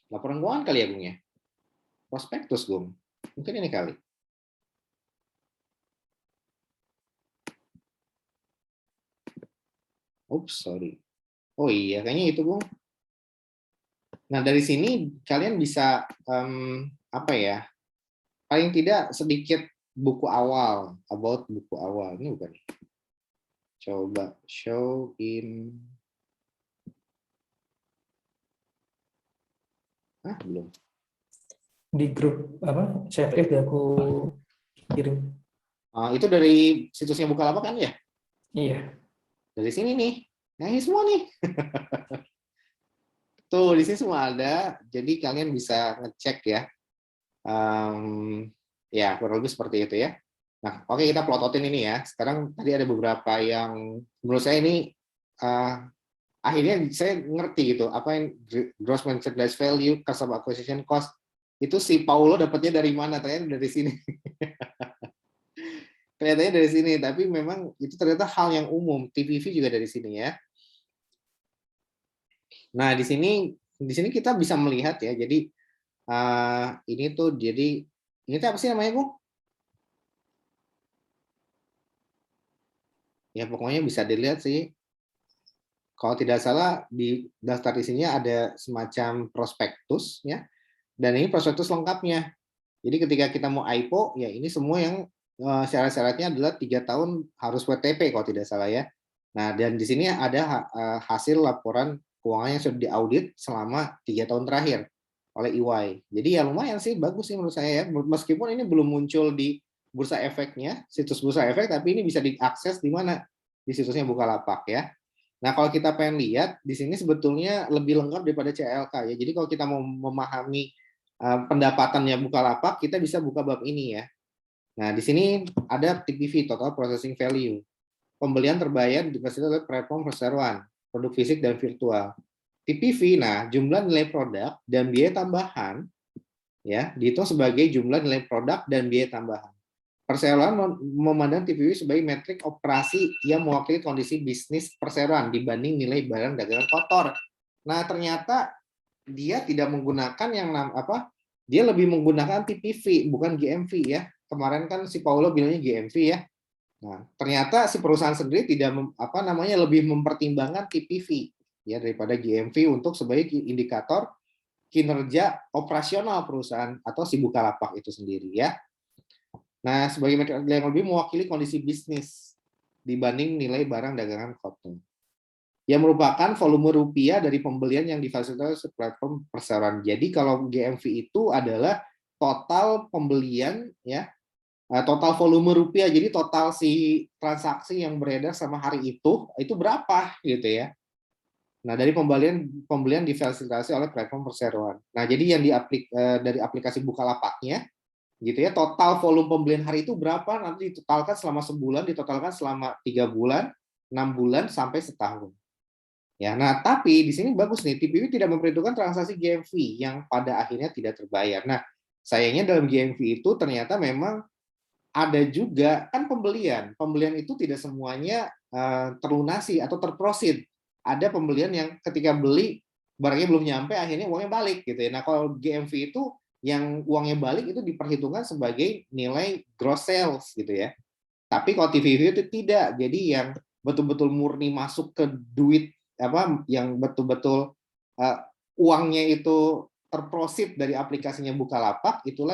Laporan keuangan kali ya, Gung ya? Prospektus, Gung. Mungkin ini kali. Oops, sorry. Oh iya, kayaknya itu, Gung. Nah, dari sini kalian bisa, paling tidak sedikit buku awal, about buku awal. Ini bukan. Coba show in. Belum. Di grup CFF aku kirim. Itu dari situsnya Bukalapak kan ya? Iya. Dari sini nih. Nah, ini semua nih. Tuh, di sini semua ada. Jadi kalian bisa ngecek ya. Ya, kurang lebih seperti itu ya. Nah, oke, kita plototin ini ya. Sekarang tadi ada beberapa yang menurut saya ini akhirnya saya ngerti gitu, apa yang gross merchandise value, customer acquisition cost, itu si Paulo dapatnya dari mana? Ternyata dari sini. Kelihatannya dari sini, tapi memang itu ternyata hal yang umum. TPV juga dari sini ya. Nah, di sini kita bisa melihat ya. Jadi ini tuh ini tuh apa sih namanya, Bu? Ya pokoknya bisa dilihat sih. Kalau tidak salah di daftar isinya ada semacam prospektus ya. Dan ini prospektus lengkapnya. Jadi ketika kita mau IPO ya ini semua yang syarat-syaratnya adalah 3 tahun harus WTP kalau tidak salah ya. Nah, dan di sini ada hasil laporan keuangan yang sudah diaudit selama 3 tahun terakhir oleh EY. Jadi ya lumayan sih, bagus sih menurut saya ya. Meskipun ini belum muncul di Bursa Efeknya, situs Bursa Efek, tapi ini bisa diakses di mana? Di situsnya Bukalapak ya. Nah, kalau kita pengen lihat di sini sebetulnya lebih lengkap daripada CLK ya. Jadi kalau kita mau memahami pendapatannya Bukalapak, kita bisa buka bab ini ya. Nah, di sini ada TPV, Total Processing Value. Pembelian terbayar difasilitasi oleh platform perseroan, produk fisik dan virtual. TPV, nah jumlah nilai produk dan biaya tambahan ya dihitung sebagai jumlah nilai produk dan biaya tambahan. Perseroan memandang TPV sebagai metrik operasi yang mewakili kondisi bisnis perseroan dibanding nilai barang dagangan kotor. Nah, ternyata dia tidak menggunakan yang dia lebih menggunakan TPV bukan GMV ya. Kemarin kan si Paulo bilangnya GMV ya. Nah, ternyata si perusahaan sendiri tidak lebih mempertimbangkan TPV ya daripada GMV untuk sebagai indikator kinerja operasional perusahaan atau si Bukalapak itu sendiri ya. Nah, sebagai metrik yang lebih mewakili kondisi bisnis dibanding nilai barang dagangan kotor. Yang merupakan volume rupiah dari pembelian yang difasilitasi platform perseroan. Jadi kalau GMV itu adalah total pembelian ya, total volume rupiah. Jadi total si transaksi yang beredar sama hari itu berapa gitu ya. Nah, dari pembelian difasilitasi oleh platform perseroan. Nah, jadi yang dari aplikasi Bukalapaknya gitu ya, total volume pembelian hari itu berapa, nanti ditotalkan selama sebulan, ditotalkan selama 3 bulan, 6 bulan, sampai setahun. Ya, nah tapi di sini bagus nih, TPV tidak memperhitungkan transaksi GMV yang pada akhirnya tidak terbayar. Nah, sayangnya dalam GMV itu ternyata memang ada juga kan pembelian itu tidak semuanya terlunasi atau terprosit. Ada pembelian yang ketika beli barangnya belum nyampe, akhirnya uangnya balik gitu ya. Nah, kalau GMV itu yang uangnya balik itu diperhitungkan sebagai nilai gross sales gitu ya. Tapi kalau TPV itu tidak. Jadi yang betul-betul murni masuk ke duit yang betul-betul uangnya itu terprosit dari aplikasinya Bukalapak, itulah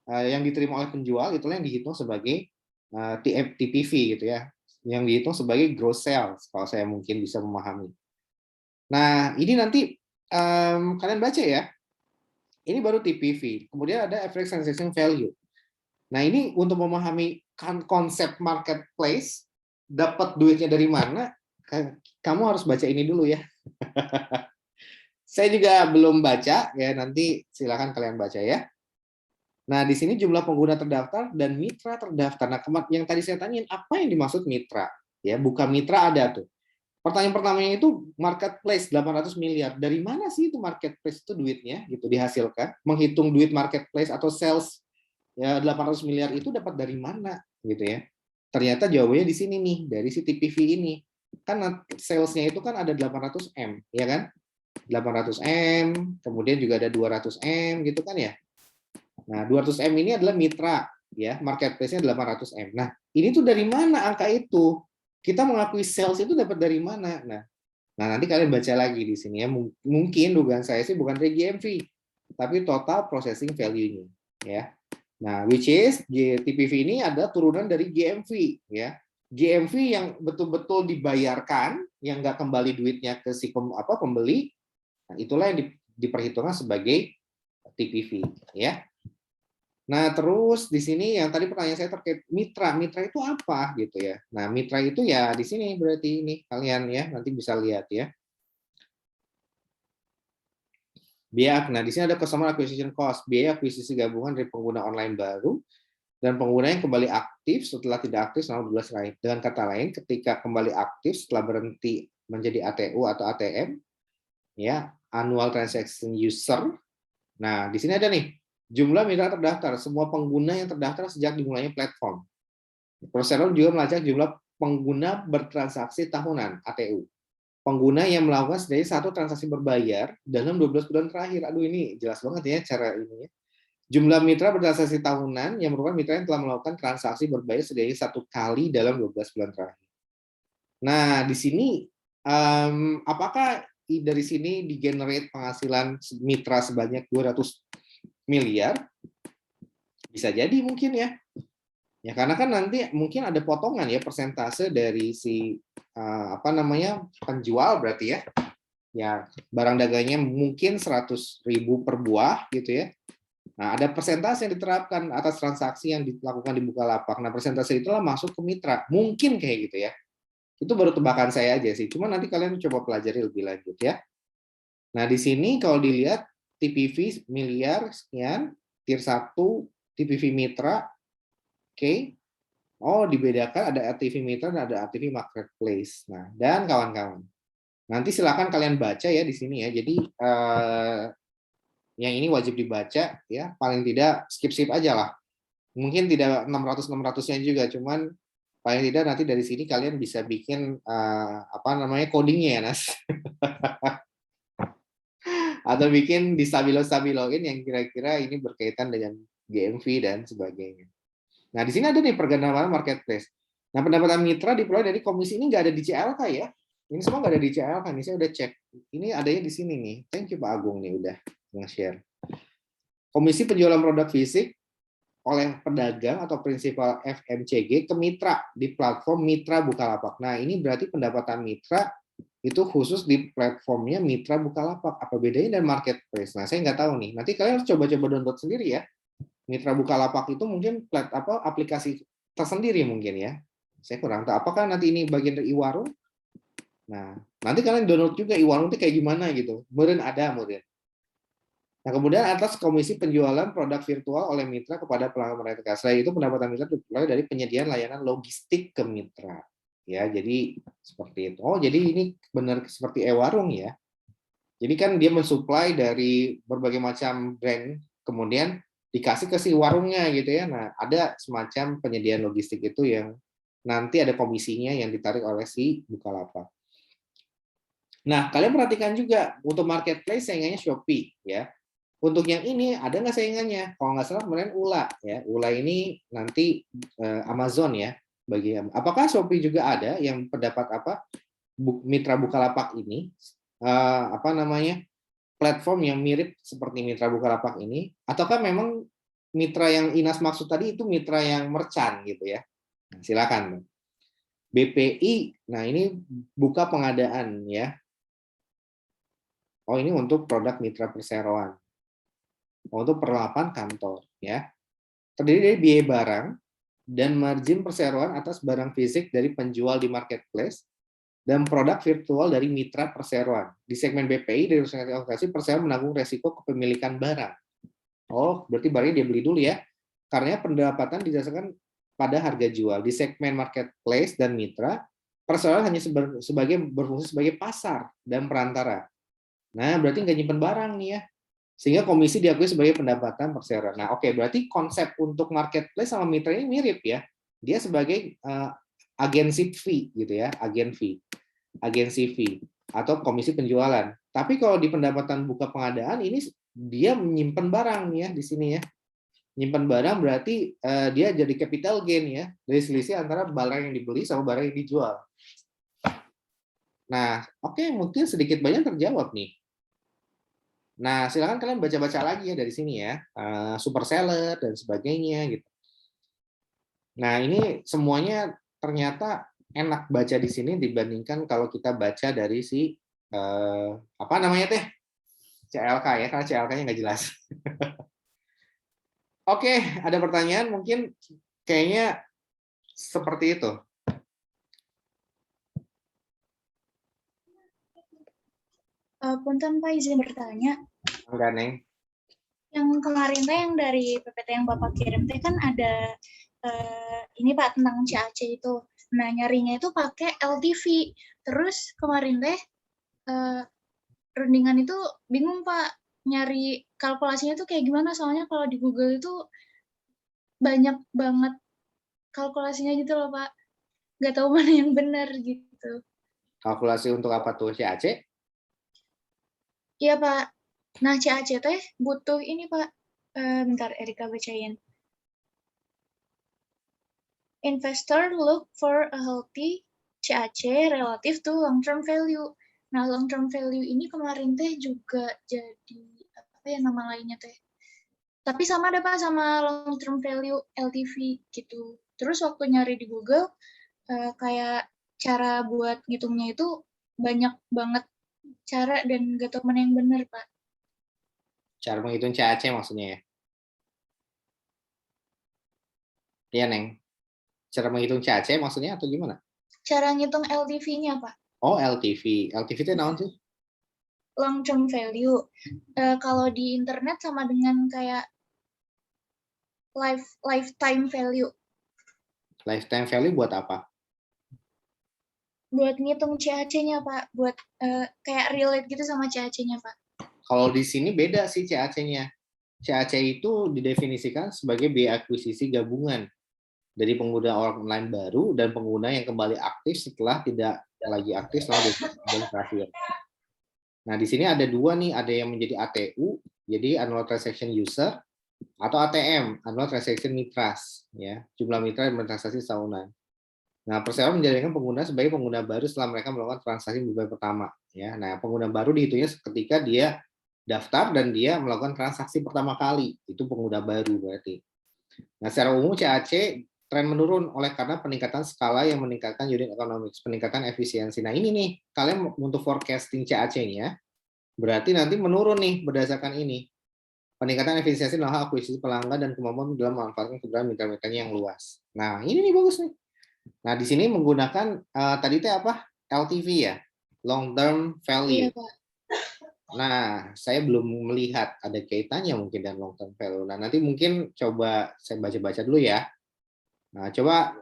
yang diterima oleh penjual, itulah yang dihitung sebagai TPV gitu ya. Yang dihitung sebagai gross sales kalau saya mungkin bisa memahami. Nah, ini nanti kalian baca ya. Ini baru TPV. Kemudian ada average transaction value. Nah, ini untuk memahami konsep marketplace, dapat duitnya dari mana, kamu harus baca ini dulu ya. Saya juga belum baca, ya nanti silakan kalian baca ya. Nah, di sini jumlah pengguna terdaftar dan mitra terdaftar. Nah, yang tadi saya tanyain, apa yang dimaksud mitra? Ya, bukan mitra ada tuh. Pertanyaan pertamanya itu marketplace 800 miliar. Dari mana sih itu marketplace itu duitnya gitu dihasilkan? Menghitung duit marketplace atau sales ya 800 miliar itu dapat dari mana gitu ya. Ternyata jawabannya di sini nih, dari si TPV ini. Kan salesnya itu kan ada 800 M, ya kan? 800 M, kemudian juga ada 200 M gitu kan ya. Nah, 200 M ini adalah mitra ya, marketplace-nya 800 M. Nah, ini tuh dari mana angka itu? Kita mengakui sales itu dapat dari mana? Nah, nanti kalian baca lagi di sini ya. Mungkin dugaan saya sih bukan dari GMV, tapi total processing value-nya ya. Nah, which is TPV ini ada turunan dari GMV ya. GMV yang betul-betul dibayarkan, yang nggak kembali duitnya ke si pembeli, nah itulah yang diperhitungkan sebagai TPV ya. Nah, terus di sini yang tadi pertanyaan saya terkait mitra. Mitra itu apa gitu ya. Nah, mitra itu ya di sini berarti ini kalian ya nanti bisa lihat ya. Biaya, nah di sini ada customer acquisition cost, biaya akuisisi gabungan dari pengguna online baru dan pengguna yang kembali aktif setelah tidak aktif selama 12 hari. Dengan kata lain, ketika kembali aktif setelah berhenti menjadi ATU atau ATM, ya annual transaction user. Nah, di sini ada nih jumlah mitra terdaftar, semua pengguna yang terdaftar sejak dimulainya platform. Perseroan juga melacak jumlah pengguna bertransaksi tahunan (ATU). Pengguna yang melakukan setidaknya satu transaksi berbayar dalam 12 bulan terakhir. Aduh, ini jelas banget ya cara ini ya. Jumlah mitra bertransaksi tahunan yang merupakan mitra yang telah melakukan transaksi berbayar setidaknya 1 kali dalam 12 bulan terakhir. Nah, di sini apakah dari sini di-generate penghasilan mitra sebanyak 200 miliar? Bisa jadi mungkin ya. Ya karena kan nanti mungkin ada potongan ya persentase dari si penjual berarti ya. Ya, barang dagangnya mungkin 100.000 per buah gitu ya. Nah, ada persentase yang diterapkan atas transaksi yang dilakukan di Bukalapak. Nah, persentase itulah masuk ke mitra. Mungkin kayak gitu ya. Itu baru tebakan saya aja sih. Cuma nanti kalian coba pelajari lebih lanjut ya. Nah, di sini kalau dilihat TPV miliar sekian, tier 1 TPV mitra, oke. Oh, dibedakan ada ATV mitra dan ada ATV marketplace. Nah, dan kawan-kawan. Nanti silakan kalian baca ya di sini ya. Jadi yang ini wajib dibaca ya, paling tidak skip-skip aja lah. Mungkin tidak 600-600-nya juga, cuman paling tidak nanti dari sini kalian bisa bikin codingnya ya, Nas. Atau bikin di stabilo-stabiloin yang kira-kira ini berkaitan dengan GMV dan sebagainya. Nah, di sini ada nih pergerakan marketplace. Nah, pendapatan mitra diperoleh dari komisi ini nggak ada di CLK ya. Ini semua nggak ada di CLK nih, saya udah cek. Ini adanya di sini nih. Thank you Pak Agung nih udah nge-share. Komisi penjualan produk fisik oleh pedagang atau prinsipal FMCG ke mitra di platform Mitra Bukalapak. Nah, ini berarti pendapatan mitra itu khusus di platformnya Mitra Bukalapak. Apa bedanya dengan marketplace? Nah, saya nggak tahu nih. Nanti kalian harus coba-coba download sendiri ya. Mitra Bukalapak itu mungkin aplikasi tersendiri mungkin ya. Saya kurang tahu. Apakah nanti ini bagian dari iWarung? Nah, nanti kalian download juga iWarung itu kayak gimana gitu. Kemudian ada kemudian. Nah, kemudian atas komisi penjualan produk virtual oleh mitra kepada pelanggan mereka. Selain itu pendapatan mitra diperoleh dari penyediaan layanan logistik ke mitra. Ya, jadi seperti itu. Oh, jadi ini benar seperti eWarung ya. Jadi kan dia mensuplai dari berbagai macam brand, kemudian dikasih ke si warungnya gitu ya. Nah, ada semacam penyediaan logistik itu yang nanti ada komisinya yang ditarik oleh si Bukalapak. Nah, kalian perhatikan juga untuk marketplace saingannya Shopee ya. Untuk yang ini ada nggak saingannya? Kalau nggak salah kemarin Ula ya. Ula ini nanti Amazon ya. Apakah Shopee juga ada yang pendapat mitra Bukalapak ini platform yang mirip seperti mitra Bukalapak ini, ataukah memang mitra yang Inas maksud tadi itu mitra yang merchant gitu ya? Nah, silakan. BPI, nah ini buka pengadaan ya. Oh, ini untuk produk mitra perseroan. Untuk perlengkapan kantor ya. Terdiri dari biaya barang dan margin perseroan atas barang fisik dari penjual di marketplace dan produk virtual dari mitra perseroan. Di segmen BPI dari organisasi perseroan menanggung resiko kepemilikan barang. Oh, berarti barangnya dia beli dulu ya. Karena pendapatan didasarkan pada harga jual. Di segmen marketplace dan mitra, perseroan hanya berfungsi sebagai pasar dan perantara. Nah, berarti nggak nyimpen barang nih ya. Sehingga komisi diakui sebagai pendapatan perseroan. Nah, oke, berarti konsep untuk marketplace sama mitra ini mirip ya. Dia sebagai agency fee gitu ya, agency fee atau komisi penjualan. Tapi kalau di pendapatan buka pengadaan ini dia menyimpan barang nih ya di sini ya. Nyimpan barang berarti dia jadi capital gain ya, dari selisih antara barang yang dibeli sama barang yang dijual. Nah, oke, mungkin sedikit banyak terjawab nih. Nah, silakan kalian baca-baca lagi ya dari sini ya, super seller dan sebagainya gitu. Nah, ini semuanya ternyata enak baca di sini dibandingkan kalau kita baca dari si CLK ya, karena CLK-nya nggak jelas. Oke, ada pertanyaan mungkin kayaknya seperti itu. Punten Pak, izin bertanya. Enggak, Neng. Yang kemarin teh yang dari PPT yang Bapak kirim teh kan ada ini Pak tentang CAC itu. Nah, nyarinya itu pakai LTV. Terus kemarin teh rundingan itu bingung Pak nyari kalkulasinya tuh kayak gimana, soalnya kalau di Google itu banyak banget kalkulasinya gitu loh Pak. Nggak tahu mana yang benar gitu. Kalkulasi untuk apa tuh CAC? Iya Pak. Nah, CAC teh butuh ini Pak. Bentar, Erika bacain. Investor look for a healthy CAC relative to long-term value. Nah, long-term value ini kemarin teh juga jadi apa ya nama lainnya teh. Tapi sama ada Pak sama long-term value LTV gitu. Terus waktu nyari di Google, kayak cara buat ngitungnya itu banyak banget cara dan gak tau mana yang benar Pak. Cara menghitung CAC maksudnya ya? Iya, Neng. Cara menghitung CAC maksudnya atau gimana? cara ngitung LTV-nya, Pak. Oh, LTV. LTV itu naon sih? Long term value. Kalau di internet sama dengan kayak lifetime value. Lifetime value buat apa? Buat ngitung CAC-nya, Pak. Buat kayak relate gitu sama CAC-nya, Pak. Kalau di sini beda sih CAC-nya. CAC itu didefinisikan sebagai biaya akuisisi gabungan dari pengguna online baru dan pengguna yang kembali aktif setelah tidak lagi aktif selama 12 bulan terakhir. Nah, di sini ada dua nih, ada yang menjadi ATU, jadi Annual Transaction User, atau ATM, Annual Transaction Mitras, ya, jumlah mitra yang bertransaksi tahunan. Nah, perseroan menjadikan pengguna sebagai pengguna baru setelah mereka melakukan transaksi mobile pertama. Ya, nah pengguna baru dihitungnya ketika dia daftar dan dia melakukan transaksi pertama kali, itu pengguna baru berarti. Nah, secara umum CAC tren menurun oleh karena peningkatan skala yang meningkatkan unit economics, peningkatan efisiensi. Nah ini nih, kalian untuk forecasting CAC-nya, berarti nanti menurun nih berdasarkan ini. Peningkatan efisiensi dalam hal akuisisi pelanggan dan kemampuan dalam memanfaatkan keberadaan mitra-mitranya yang luas. Nah ini nih bagus nih. Nah di sini menggunakan tadi itu apa? LTV ya, long term value. Iya, Pak. Nah, saya belum melihat ada kaitannya mungkin dengan long term value. Nah, nanti mungkin coba saya baca-baca dulu ya. Nah, coba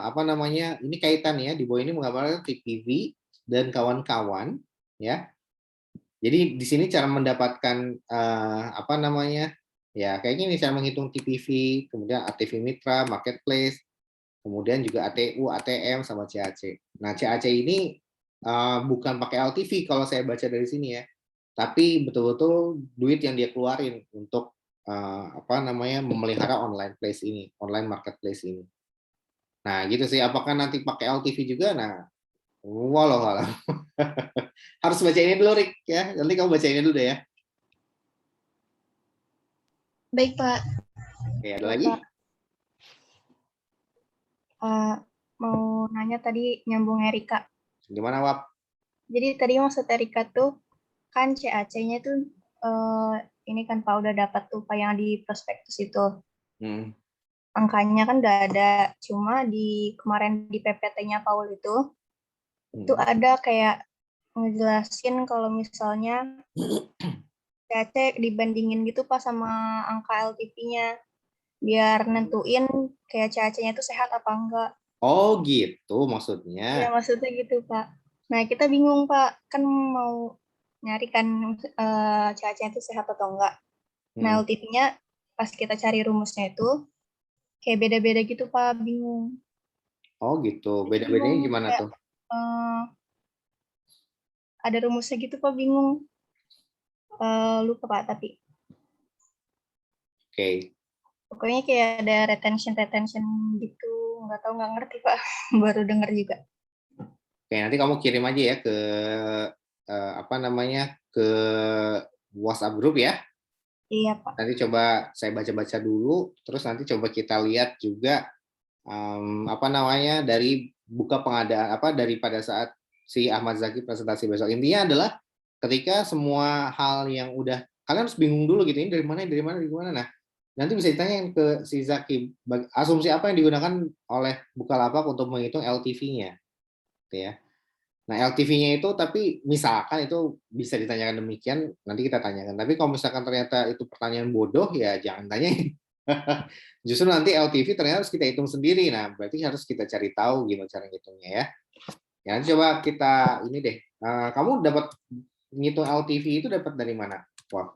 apa namanya? Ini kaitan ya, di bawah ini menggambarkan TPV dan kawan-kawan ya. Jadi di sini cara mendapatkan apa namanya? Ya, kayak gini cara menghitung TPV, kemudian ATV mitra, marketplace, kemudian juga ATU, ATM sama CAC. Nah, CAC ini bukan pakai LTV kalau saya baca dari sini ya, tapi betul-betul duit yang dia keluarin untuk apa namanya memelihara online place ini, online marketplace ini. Nah gitu sih. Apakah nanti pakai LTV juga? Nah, walau harus baca ini dulu, Rik ya. Nanti kamu baca ini dulu deh ya. Baik, Pak. Oke, ada lagi? Mau nanya tadi nyambung Erika. Gimana, Wap? Jadi tadi maksud Erika tuh kan CAC-nya tuh ini kan Pak udah dapat tuh Pak yang di prospektus itu. Angkanya kan udah ada, cuma di kemarin di PPT-nya Paul itu ada kayak ngejelasin kalau misalnya CAC dibandingin gitu Pak sama angka LTV-nya biar nentuin kayak CAC-nya itu sehat apa enggak. Oh gitu maksudnya. Ya maksudnya gitu Pak. Nah kita bingung Pak, kan mau nyari kan CAC-nya itu sehat atau enggak. Nah LTV-nya pas kita cari rumusnya itu kayak beda-beda gitu Pak, bingung. Oh gitu, beda-bedanya gimana kayak, tuh? Ada rumusnya gitu Pak, bingung. Lupa Pak tapi. Oke. Pokoknya kayak ada retention gitu, nggak tahu, nggak ngerti Pak, baru dengar juga. Oke, nanti kamu kirim aja ya ke apa namanya ke WhatsApp grup ya. Iya Pak. Nanti coba saya baca-baca dulu, terus nanti coba kita lihat juga apa namanya dari buka pengadaan apa daripada saat si Ahmad Zaki presentasi besok. Intinya adalah ketika semua hal yang udah kalian harus bingung dulu gitu, ini dari mana. Nah, nanti bisa ditanyain ke si Zaki asumsi apa yang digunakan oleh Bukalapak untuk menghitung LTV-nya, gitu ya. Nah, LTV-nya itu tapi misalkan itu bisa ditanyakan demikian, nanti kita tanyakan. Tapi kalau misalkan ternyata itu pertanyaan bodoh, ya jangan tanyain. Justru nanti LTV ternyata harus kita hitung sendiri. Nah, berarti harus kita cari tahu gimana cara ngitungnya ya. Ya, nanti coba kita ini deh. Kamu dapat ngitung LTV itu dapat dari mana? Wah.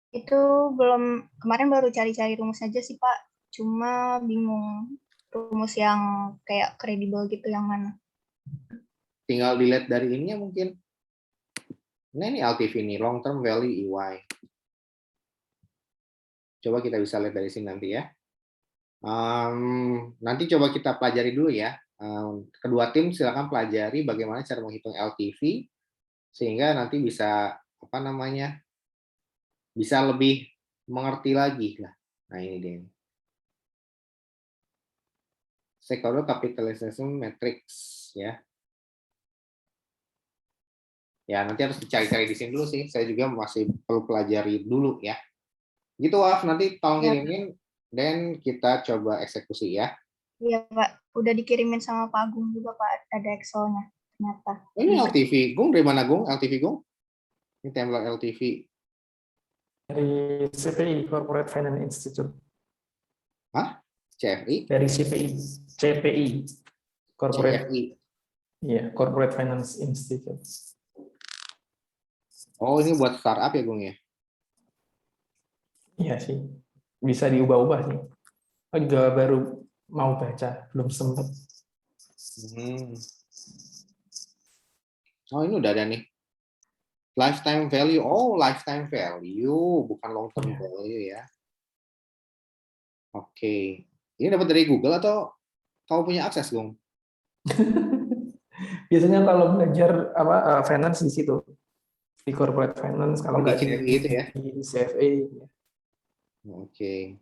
Itu belum, kemarin baru cari-cari rumus aja sih Pak. Cuma bingung rumus yang kayak kredibel gitu yang mana. Tinggal dilihat dari ininya mungkin. Nah ini LTV ini, long term value EY. Coba kita bisa lihat dari sini nanti ya. Nanti coba kita pelajari dulu ya. Kedua tim silakan pelajari bagaimana cara menghitung LTV sehingga nanti bisa apa namanya bisa lebih mengerti lagi lah. Nah ini dia. Stakeholder capitalization matrix ya. Ya nanti harus dicari-cari di sini dulu sih. Saya juga masih perlu pelajari dulu ya. Gitu Waf, nanti tolong kirimin dan kita coba eksekusi ya. Iya, Pak. Udah dikirimin sama Pak Agung juga, Pak. Ada Excel-nya ternyata. Ini LTV. Gung dari mana, Gung? LTV, Gung? Ini template LTV. Dari CPI, Corporate Finance Institute. Hah? CFI? Dari CPI, Corporate, CFI. iya, Corporate Finance Institute. Oh, ini buat startup ya, Gung ya? Iya sih, bisa diubah-ubah sih. Oh, juga baru mau baca, belum sempat. Oh, ini udah ada nih. Lifetime value. Oh, lifetime value, bukan long term value ya. Oke. Ini dapat dari Google atau kamu punya akses, Gung? Biasanya kalau belajar finance di situ, di corporate finance, kalau nggak CFI itu ya? di CFA. Oke.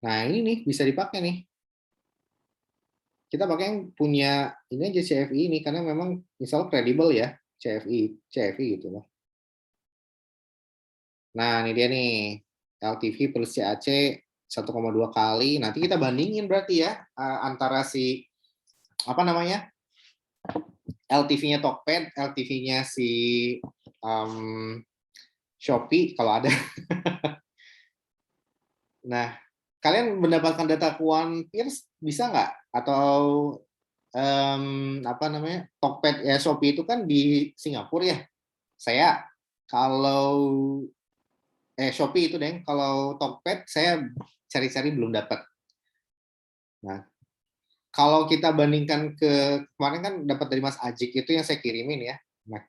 Nah, ini nih bisa dipakai nih. Kita pakai yang punya ini aja CFI ini karena memang misal kredibel ya, CFI gitu loh. Nah, ini dia nih. LTV plus CAC 1,2 kali. Nanti kita bandingin berarti ya antara si apa namanya? LTV-nya Tokped, LTV-nya si Shopee kalau ada. Nah, kalian mendapatkan data keuangan peers bisa nggak? Atau apa namanya? Tokped ya, Shopee itu kan di Singapura ya. Saya kalau Shopee itu deh, kalau Tokped saya cari-cari belum dapat. Nah, kalau kita bandingkan ke kemarin kan dapat dari Mas Ajik itu yang saya kirimin ya. Nah,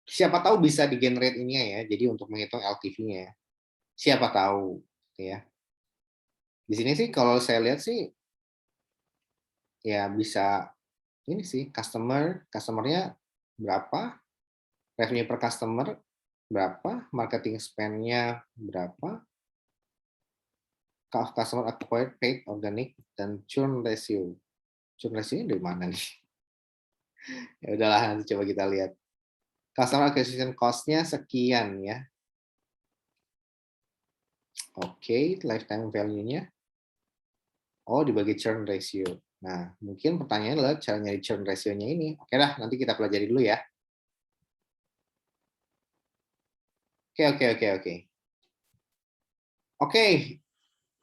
siapa tahu bisa di generate ininya ya. Jadi untuk menghitung LTV-nya ya. Siapa tahu ya. Di sini sih kalau saya lihat sih ya bisa ini sih customernya berapa, revenue per customer berapa, marketing spend-nya berapa, customer acquired, paid, organic, dan churn ratio. Churn ratio dari mana nih? Ya udahlah, nanti coba kita lihat. Customer acquisition cost-nya sekian ya. Oke, lifetime value-nya. Oh, dibagi churn ratio. Nah, mungkin pertanyaannya adalah cara nyari churn ratio-nya ini. Oke dah, nanti kita pelajari dulu ya. Oke. Oke,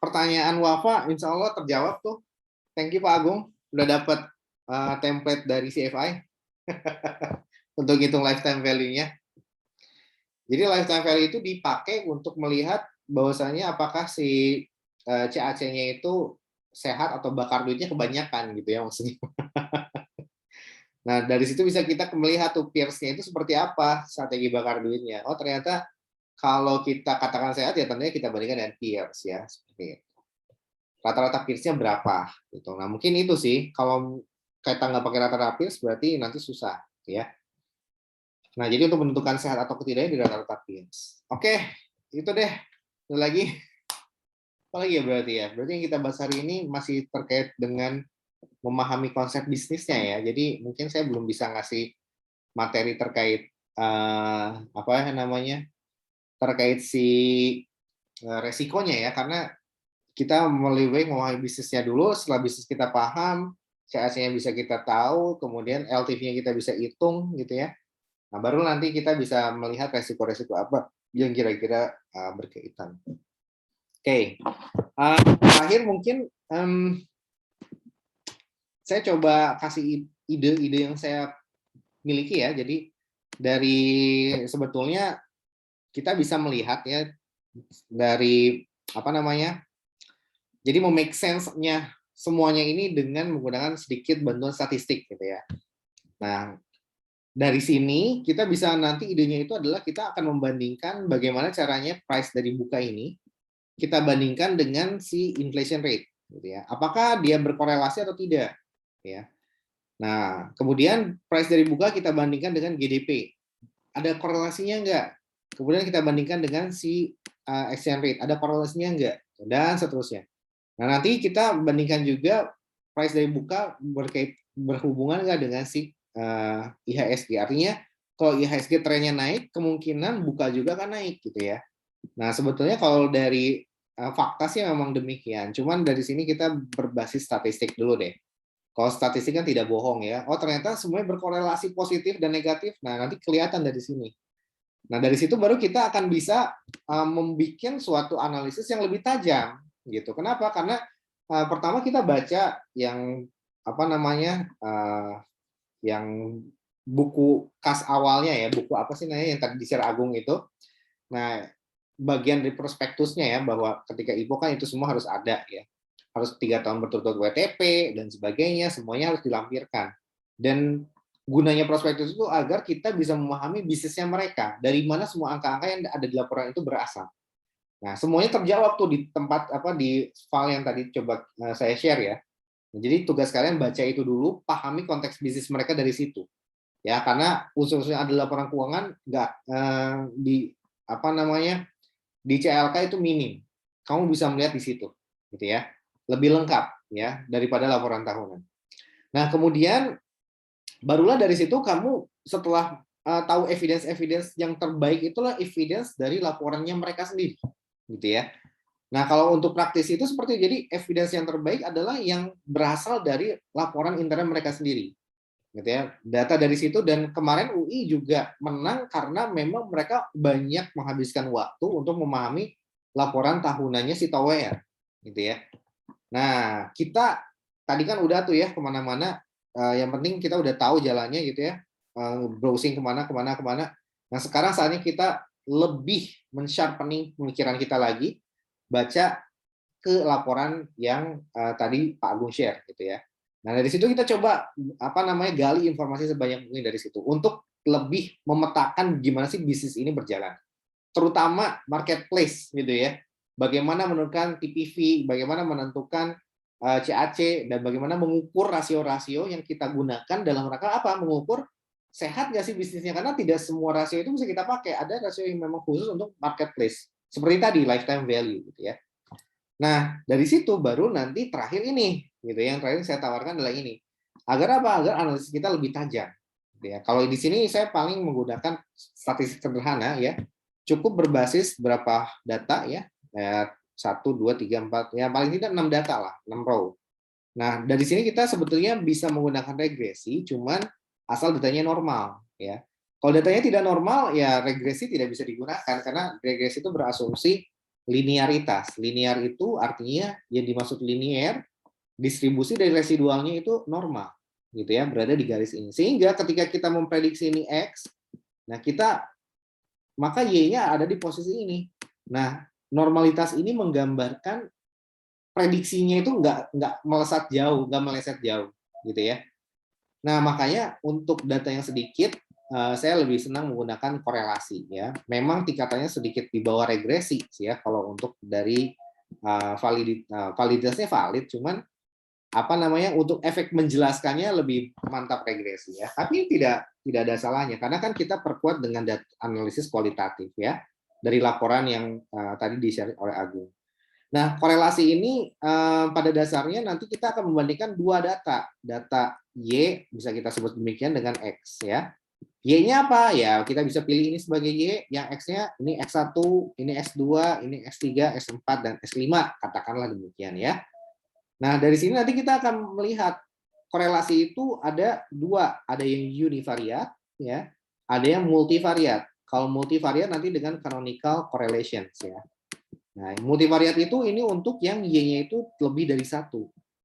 pertanyaan Wafa insya Allah terjawab tuh. Thank you Pak Agung, udah dapat template dari CFI untuk hitung lifetime value-nya. Jadi lifetime value itu dipakai untuk melihat bahwasanya apakah si CAC-nya itu sehat atau bakar duitnya kebanyakan gitu ya maksudnya. Nah, dari situ bisa kita melihat tuh peers-nya itu seperti apa strategi bakar duitnya. Oh, ternyata kalau kita katakan sehat ya tentunya kita bandingkan dengan peers ya, seperti itu. Rata-rata peers-nya berapa gitu. Nah, mungkin itu sih kalau kita nggak pakai rata-rata peers berarti nanti susah ya. Nah, jadi untuk menentukan sehat atau tidaknya di rata-rata peers. Oke, itu deh. Itu lagi. Apa lagi ya berarti ya? Berarti yang kita bahas hari ini masih terkait dengan memahami konsep bisnisnya ya. Jadi mungkin saya belum bisa ngasih materi terkait apa namanya? Terkait si resikonya ya, karena kita lebih baik memahami bisnisnya dulu. Setelah bisnis kita paham, CAC-nya bisa kita tahu, kemudian LTV-nya kita bisa hitung gitu ya. Nah, baru nanti kita bisa melihat resiko-resiko apa yang kira-kira berkaitan. Oke. Terakhir mungkin saya coba kasih ide-ide yang saya miliki ya. Jadi dari sebetulnya kita bisa melihat ya dari apa namanya? Jadi mau make sense-nya semuanya ini dengan menggunakan sedikit bantuan statistik gitu ya. Nah, dari sini kita bisa nanti idenya itu adalah kita akan membandingkan bagaimana caranya price dari buka ini kita bandingkan dengan si inflation rate gitu ya. Apakah dia berkorelasi atau tidak ya. Nah, kemudian price dari buka kita bandingkan dengan GDP. Ada korelasinya enggak? Kemudian kita bandingkan dengan si exchange rate, ada korelasinya enggak? Dan seterusnya. Nah, nanti kita bandingkan juga price dari buka berhubungan enggak dengan si IHSG. Artinya kalau IHSG trennya naik, kemungkinan buka juga akan naik gitu ya. Nah, sebetulnya kalau dari fakta sih memang demikian. Cuman dari sini kita berbasis statistik dulu deh. Kalau statistik kan tidak bohong ya. Oh ternyata semuanya berkorelasi positif dan negatif. Nah nanti kelihatan dari sini. Nah dari situ baru kita akan bisa membuat suatu analisis yang lebih tajam gitu. Kenapa? Karena pertama kita baca yang apa namanya yang buku kas awalnya ya, buku apa sih namanya yang tadi di Share Agung itu. Nah bagian dari prospektusnya ya, bahwa ketika IPO kan itu semua harus ada ya, harus 3 tahun berturut-turut WTP dan sebagainya, semuanya harus dilampirkan. Dan gunanya prospektus itu agar kita bisa memahami bisnisnya mereka, dari mana semua angka-angka yang ada di laporan itu berasal. Nah semuanya terjawab tuh di tempat di file yang tadi coba saya share ya. Jadi tugas kalian baca itu dulu, pahami konteks bisnis mereka dari situ ya, karena unsur-unsur yang ada di laporan keuangan nggak di CLK itu minim. Kamu bisa melihat di situ, gitu ya. Lebih lengkap ya daripada laporan tahunan. Nah, kemudian barulah dari situ kamu setelah tahu evidence yang terbaik, itulah evidence dari laporannya mereka sendiri, gitu ya. Nah, kalau untuk praktis itu seperti jadi evidence yang terbaik adalah yang berasal dari laporan intern mereka sendiri. Gitu ya. Data dari situ, dan kemarin UI juga menang karena memang mereka banyak menghabiskan waktu untuk memahami laporan tahunannya si Toware, gitu ya. Nah, kita tadi kan udah tuh ya kemana-mana, yang penting kita udah tahu jalannya gitu ya, browsing kemana. Nah, sekarang saatnya kita lebih men-sharpening pemikiran kita lagi, baca ke laporan yang tadi Pak Agung share gitu ya. Nah, dari situ kita coba gali informasi sebanyak mungkin dari situ untuk lebih memetakan gimana sih bisnis ini berjalan. Terutama marketplace gitu ya. Bagaimana menentukan TPV, bagaimana menentukan CAC, dan bagaimana mengukur rasio-rasio yang kita gunakan dalam rangka apa? Mengukur sehat nggak sih bisnisnya, karena tidak semua rasio itu bisa kita pakai. Ada rasio yang memang khusus untuk marketplace. Seperti tadi lifetime value gitu ya. Nah, dari situ baru nanti terakhir ini, gitu. Yang terakhir saya tawarkan adalah ini. Agar apa? Agar analisis kita lebih tajam. Gitu ya. Kalau di sini saya paling menggunakan statistik sederhana ya. Cukup berbasis berapa data ya. 1, 2, 3, 4, ya paling tidak 6 data lah, 6 row. Nah, dari sini kita sebetulnya bisa menggunakan regresi, cuman asal datanya normal ya. Kalau datanya tidak normal, ya regresi tidak bisa digunakan karena regresi itu berasumsi linearitas. Linear itu artinya yang dimaksud linear, distribusi dari residualnya itu normal, gitu ya, berada di garis ini. Sehingga ketika kita memprediksi ini X, nah maka Y-nya ada di posisi ini. Nah, normalitas ini menggambarkan prediksinya itu nggak meleset jauh, gitu ya. Nah, makanya untuk data yang sedikit, saya lebih senang menggunakan korelasi ya. Memang tingkatannya sedikit di bawah regresi sih ya kalau untuk dari validitasnya valid, cuman untuk efek menjelaskannya lebih mantap regresi ya. Tapi tidak ada salahnya karena kan kita perkuat dengan analisis kualitatif ya dari laporan yang tadi di-share oleh Agung. Nah, korelasi ini pada dasarnya nanti kita akan membandingkan dua data Y, bisa kita sebut demikian, dengan X ya. Y-nya apa? Ya, kita bisa pilih ini sebagai Y, yang X-nya ini X1, ini X2, ini X3, X4, dan X5, katakanlah demikian ya. Nah, dari sini nanti kita akan melihat korelasi itu ada dua, ada yang univariat, ya, ada yang multivariat. Kalau multivariat nanti dengan canonical correlations ya. Nah, multivariat itu ini untuk yang Y-nya itu lebih dari 1.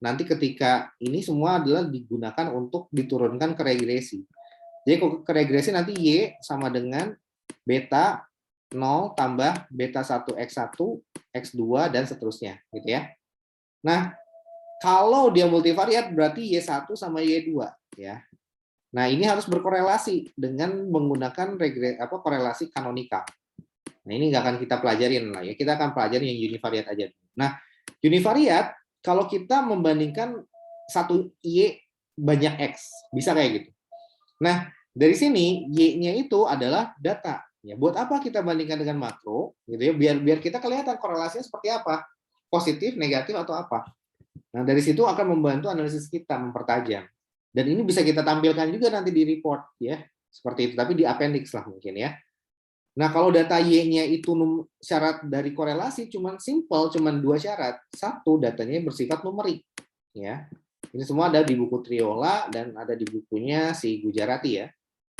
Nanti ketika ini semua adalah digunakan untuk diturunkan ke regresi. Jadi ke regresi nanti Y sama dengan beta 0 tambah beta 1 X1, X2, dan seterusnya. Gitu ya. Nah, kalau dia multivariat berarti Y1 sama Y2. Ya. Nah, ini harus berkorelasi dengan menggunakan korelasi kanonikal. Nah, ini nggak akan kita pelajarin lah ya. Kita akan pelajari yang univariat aja. Nah, univariat kalau kita membandingkan satu Y banyak X, bisa kayak gitu. Nah, dari sini Y-nya itu adalah data. Ya, buat apa kita bandingkan dengan makro? Gitu ya, biar kita kelihatan korelasinya seperti apa, positif, negatif, atau apa. Nah, dari situ akan membantu analisis kita mempertajam. Dan ini bisa kita tampilkan juga nanti di report, ya, seperti itu. Tapi di appendix lah mungkin ya. Nah, kalau data Y-nya itu syarat dari korelasi cuman simple, cuman 2 syarat. Satu, datanya bersifat numerik, ya. Ini semua ada di buku Triola dan ada di bukunya si Gujarati ya.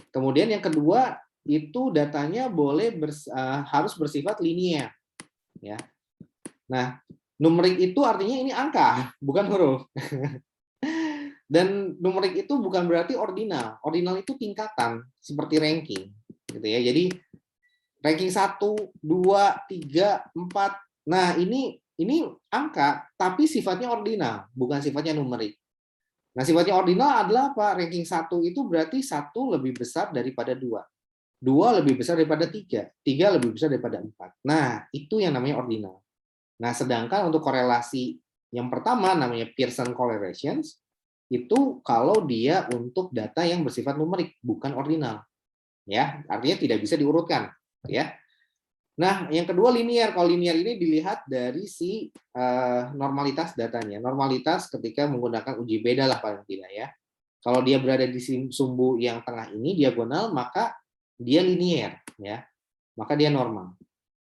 Kemudian yang kedua, itu datanya harus bersifat linear, ya. Nah, numerik itu artinya ini angka, bukan huruf. Dan numerik itu bukan berarti ordinal. Ordinal itu tingkatan, seperti ranking, gitu ya. Jadi ranking 1, 2, 3, 4. Nah, ini angka, tapi sifatnya ordinal, bukan sifatnya numerik. Nah, sifatnya ordinal adalah apa? Ranking 1 itu berarti 1 lebih besar daripada 2. 2 lebih besar daripada 3. 3 lebih besar daripada 4. Nah, itu yang namanya ordinal. Nah, sedangkan untuk korelasi yang pertama namanya Pearson correlations, itu kalau dia untuk data yang bersifat numerik, bukan ordinal. Ya, artinya tidak bisa diurutkan. Ya. Nah, yang kedua linear. Kalau linear ini dilihat dari si normalitas datanya. Normalitas ketika menggunakan uji beda lah paling tidak ya. Kalau dia berada di sumbu yang tengah ini diagonal, maka dia linear ya. Maka dia normal.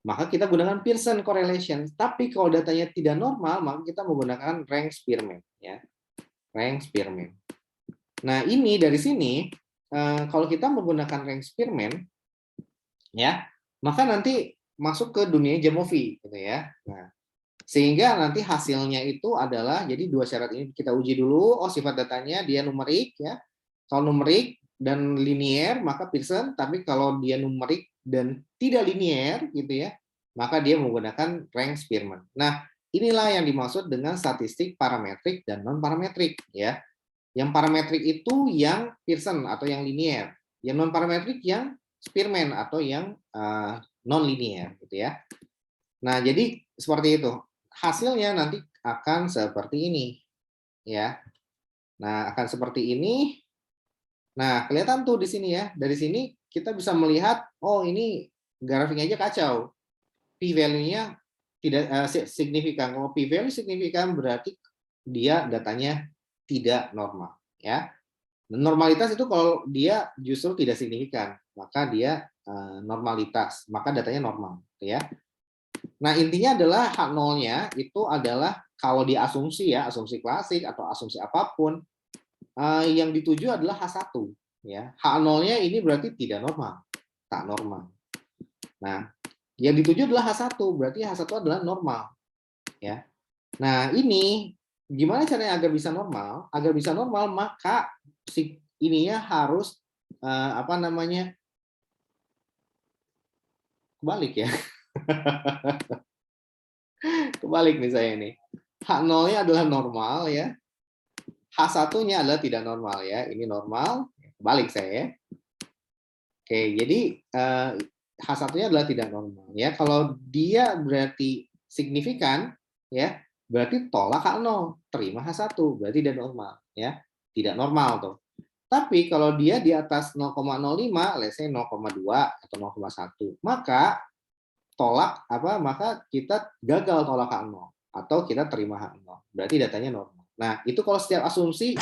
Maka kita gunakan Pearson correlation. Tapi kalau datanya tidak normal, maka kita menggunakan rank Spearman ya. Rank Spearman. Nah, ini dari sini kalau kita menggunakan rank Spearman ya, maka nanti masuk ke dunia Jamovi gitu ya. Nah, sehingga nanti hasilnya itu adalah jadi 2 syarat ini kita uji dulu. Oh, sifat datanya dia numerik ya. Kalau numerik dan linear maka Pearson, tapi kalau dia numerik dan tidak linear gitu ya, maka dia menggunakan rank Spearman. Nah, inilah yang dimaksud dengan statistik parametrik dan non parametrik ya. Yang parametrik itu yang Pearson atau yang linear. Yang non parametrik yang Spearman atau yang non-linear gitu ya. Nah, jadi seperti itu. Hasilnya nanti akan seperti ini ya. Nah, akan seperti ini. Nah, kelihatan tuh di sini ya. Dari sini kita bisa melihat, oh ini grafiknya aja kacau. P-value-nya tidak signifikan. Kalau P-value signifikan berarti dia datanya tidak normal ya. Normalitas itu kalau dia justru tidak signifikan, maka dia normalitas, maka datanya normal ya. Nah, intinya adalah H0-nya itu adalah kalau diasumsi ya, asumsi klasik atau asumsi apapun, yang dituju adalah H1 ya. H0-nya ini berarti tidak normal, tak normal. Nah, yang dituju adalah H1, berarti H1 adalah normal ya. Nah, ini gimana caranya agar bisa normal? Agar bisa normal maka si ininya harus kebalik ya. Kebalik nih saya ini. H0-nya adalah normal ya. H1-nya adalah tidak normal ya. Ini normal, kebalik saya ya. Oke, jadi H1-nya adalah tidak normal ya. Kalau dia berarti signifikan ya, berarti tolak H0, terima H1, berarti dia normal ya. Tidak normal tuh. Tapi kalau dia di atas 0,05, let's say 0,2 atau 0,1, maka maka kita gagal tolak H0 atau kita terima H0. Berarti datanya normal. Nah, itu kalau setiap asumsi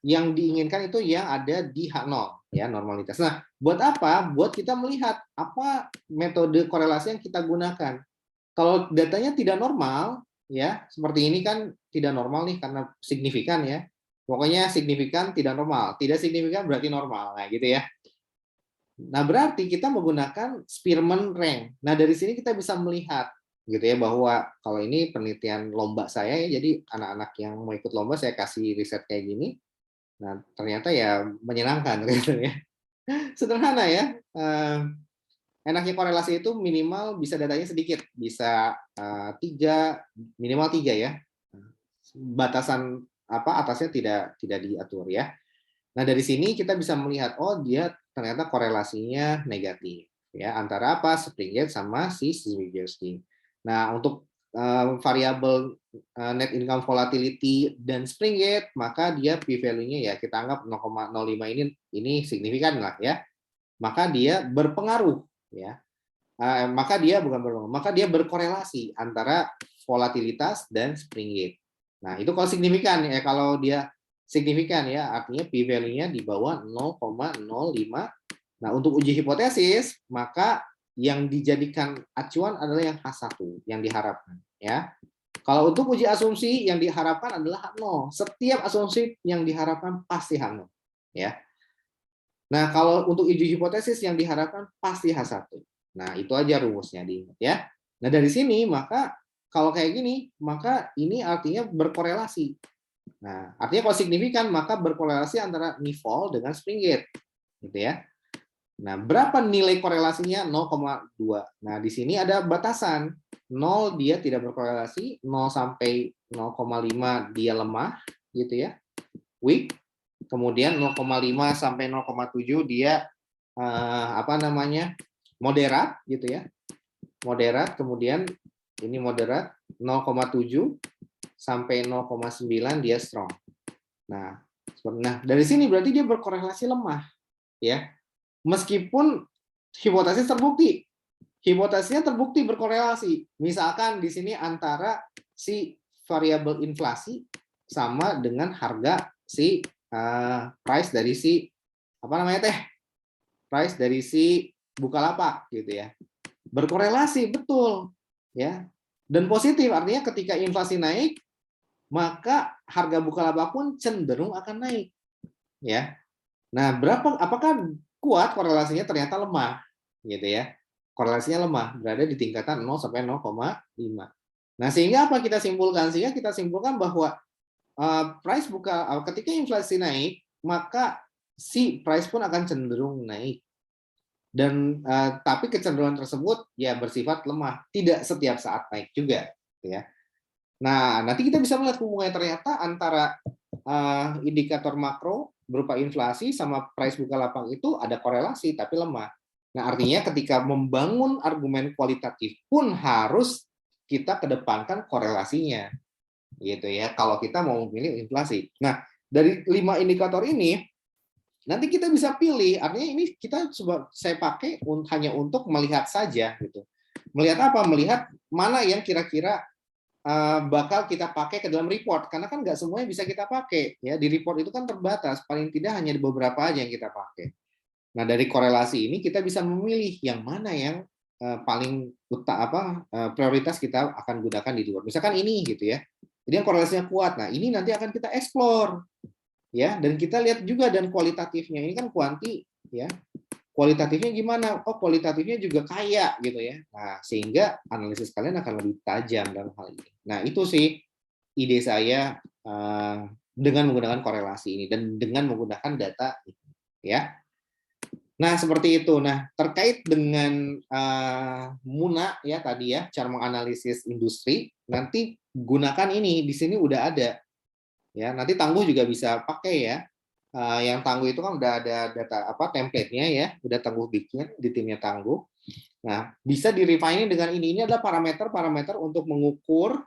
yang diinginkan itu yang ada di H0 ya, normalitas. Nah, buat apa? Buat kita melihat apa metode korelasi yang kita gunakan. Kalau datanya tidak normal ya, seperti ini kan tidak normal nih karena signifikan ya. Pokoknya signifikan tidak normal, tidak signifikan berarti normal. Nah, gitu ya. Nah, berarti kita menggunakan Spearman rank. Nah, dari sini kita bisa melihat gitu ya bahwa kalau ini penelitian lomba saya ya, jadi anak-anak yang mau ikut lomba saya kasih riset kayak gini. Nah, ternyata ya menyenangkan gitu ya. Sederhana ya. Enaknya korelasi itu minimal bisa datanya sedikit, bisa minimal 3 ya. Batasan atasnya tidak diatur ya. Nah, dari sini kita bisa melihat oh dia ternyata korelasinya negatif ya antara Springate sama si Zwigerski. Nah, untuk variabel net income volatility dan Springate maka dia p-value-nya ya kita anggap 0,05 ini signifikan lah ya. Maka dia berpengaruh ya. Maka dia berkorelasi antara volatilitas dan Springate. Nah, itu kalau signifikan ya, kalau dia signifikan ya, artinya p-value-nya di bawah 0,05. Nah, untuk uji hipotesis, maka yang dijadikan acuan adalah yang H1 yang diharapkan, ya. Kalau untuk uji asumsi yang diharapkan adalah H0. Setiap asumsi yang diharapkan pasti H0, ya. Nah, kalau untuk uji hipotesis yang diharapkan pasti H1. Nah, itu aja rumusnya diingat, ya. Nah, dari sini maka kalau kayak gini, maka ini artinya berkorelasi. Nah, artinya kalau signifikan maka berkorelasi antara nifol dengan spring gate, gitu ya. Nah, berapa nilai korelasinya? 0,2. Nah, di sini ada batasan. 0 dia tidak berkorelasi, 0 sampai 0,5 dia lemah, gitu ya. Weak. Kemudian 0,5 sampai 0,7 dia moderat, gitu ya. Moderat, kemudian ini moderat, 0,7 sampai 0,9 dia strong. Nah, dari sini berarti dia berkorelasi lemah, ya. Meskipun hipotesis terbukti. Hipotesisnya terbukti berkorelasi. Misalkan di sini antara si variabel inflasi sama dengan harga si price dari si price dari si Bukalapak gitu ya. Berkorelasi betul, ya. Dan positif artinya ketika inflasi naik, maka harga Bukalapak pun cenderung akan naik, ya. Nah, apakah kuat korelasinya? Ternyata lemah, gitu ya. Korelasinya lemah, berada di tingkatan 0 sampai 0,5. Nah, sehingga apa kita simpulkan? Sehingga kita simpulkan bahwa ketika inflasi naik, maka si price pun akan cenderung naik. Dan tapi kecenderungan tersebut ya bersifat lemah, tidak setiap saat naik juga, ya. Nah, nanti kita bisa melihat hubungannya ternyata antara indikator makro berupa inflasi sama price Bukalapak itu ada korelasi tapi lemah. Nah, artinya ketika membangun argumen kualitatif pun harus kita kedepankan korelasinya, gitu ya. Kalau kita mau memilih inflasi. Nah, dari 5 indikator ini nanti kita bisa pilih. Artinya ini saya pakai hanya untuk melihat saja, gitu. Melihat apa? Melihat mana yang kira-kira bakal kita pakai ke dalam report, karena kan nggak semuanya bisa kita pakai, ya. Di report itu kan terbatas, paling tidak hanya di beberapa aja yang kita pakai. Nah, dari korelasi ini kita bisa memilih yang mana yang paling prioritas kita akan gunakan di report. Misalkan ini, gitu ya. Jadi yang korelasinya kuat. Nah, ini nanti akan kita explore, ya, dan kita lihat juga dan kualitatifnya. Ini kan kuanti, ya. Kualitatifnya gimana? Oh, kualitatifnya juga kaya, gitu ya. Nah, sehingga analisis kalian akan lebih tajam dalam hal ini. Nah, itu sih ide saya dengan menggunakan korelasi ini dan dengan menggunakan data, ya. Nah, seperti itu. Nah, terkait dengan Muna ya tadi ya, cara menganalisis industri, nanti gunakan ini, di sini udah ada. Ya, nanti Tangguh juga bisa pakai ya. Yang Tangguh itu kan udah ada data template-nya ya, udah Tangguh bikin di timnya Tangguh. Nah, bisa di-refine dengan ini. Ini adalah parameter untuk mengukur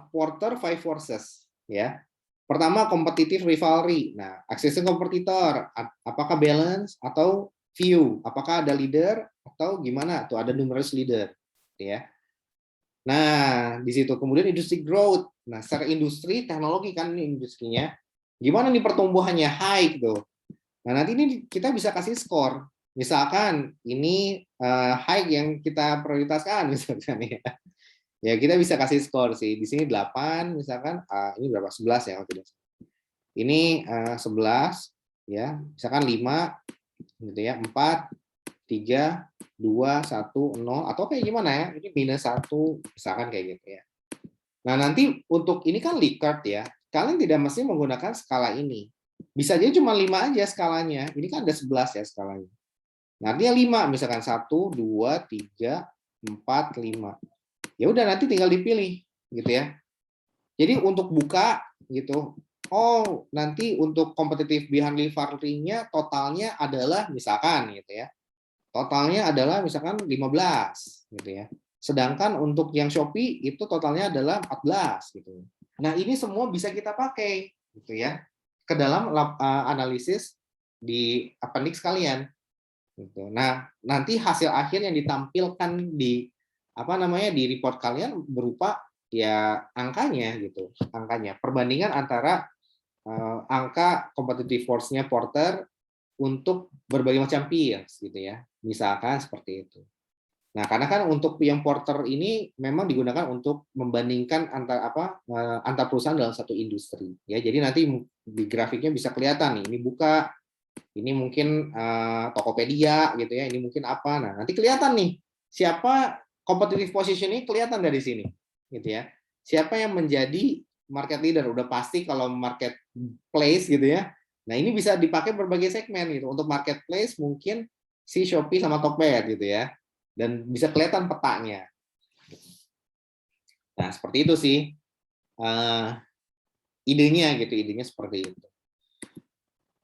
Porter 5 forces ya. Pertama, competitive rivalry. Nah, accessing kompetitor, apakah balance atau view? Apakah ada leader atau gimana? Tuh ada numerous leader, ya. Nah, di situ kemudian industri growth. Nah, secara industri, teknologi kan ini industrinya. Gimana nih pertumbuhannya? High gitu. Nah, nanti ini kita bisa kasih skor. Misalkan ini high yang kita prioritaskan misalkan ya. Ya, kita bisa kasih skor sih. Di sini 8 misalkan, ini berapa? 11 ya. Ini 11 ya. Misalkan 5 gitu ya. 4 3 2 1 0 atau kayak gimana ya? Ini -1 misalkan kayak gitu ya. Nah, nanti untuk ini kan Likert ya. Kalian tidak mesti menggunakan skala ini. Bisa aja cuma 5 aja skalanya. Ini kan ada 11 ya skalanya. Nah, artinya 5 misalkan 1 2 3 4 5. Ya udah nanti tinggal dipilih gitu ya. Jadi untuk buka gitu, oh nanti untuk kompetitif behind rivalry-nya totalnya adalah misalkan gitu ya. Totalnya adalah misalkan 15 gitu ya. Sedangkan untuk yang Shopee itu totalnya adalah 14 gitu. Nah, ini semua bisa kita pakai gitu ya ke dalam analisis di appendix kalian gitu. Nah, nanti hasil akhir yang ditampilkan di di report kalian berupa ya angkanya gitu, angkanya perbandingan antara angka competitive force-nya Porter untuk berbagai macam peers gitu ya, misalkan seperti itu. Nah, karena kan untuk yang porter ini memang digunakan untuk membandingkan antar perusahaan dalam satu industri. Ya, jadi nanti di grafiknya bisa kelihatan nih, ini buka, ini mungkin Tokopedia gitu ya, ini mungkin apa. Nah, nanti kelihatan nih siapa competitive position ini kelihatan dari sini, gitu ya. Siapa yang menjadi market leader, udah pasti kalau marketplace gitu ya. Nah, ini bisa dipakai berbagai segmen gitu. Untuk marketplace mungkin si Shopee sama Tokped gitu ya. Dan bisa kelihatan petanya. Nah, seperti itu sih idenya gitu, idenya seperti itu.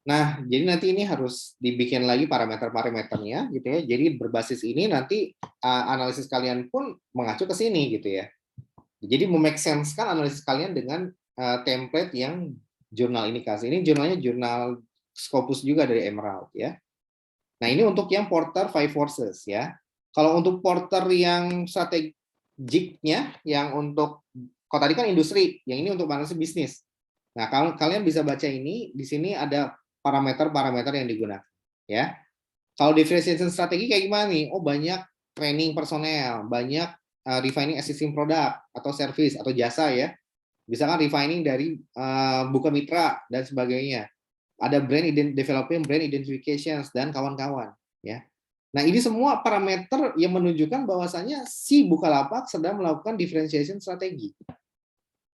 Nah, jadi nanti ini harus dibikin lagi parameter-parameternya gitu ya. Jadi berbasis ini nanti analisis kalian pun mengacu ke sini gitu ya. Jadi make sense kan analisis kalian dengan template yang jurnal ini kasih. Ini jurnalnya jurnal Scopus juga dari Emerald ya. Nah, ini untuk yang Porter Five Forces ya. Kalau untuk Porter yang strategiknya, yang untuk kalau tadi kan industri, yang ini untuk analisis bisnis. Nah, kalian bisa baca ini, di sini ada parameter-parameter yang digunakan ya. Kalau differentiation strategi kayak gimana nih? Oh, banyak training personel, banyak refining existing product atau service atau jasa ya. Misalkan refining dari buka mitra dan sebagainya. Ada developing brand identifications dan kawan-kawan ya. Nah, ini semua parameter yang menunjukkan bahwasanya si Bukalapak sedang melakukan differentiation strategi.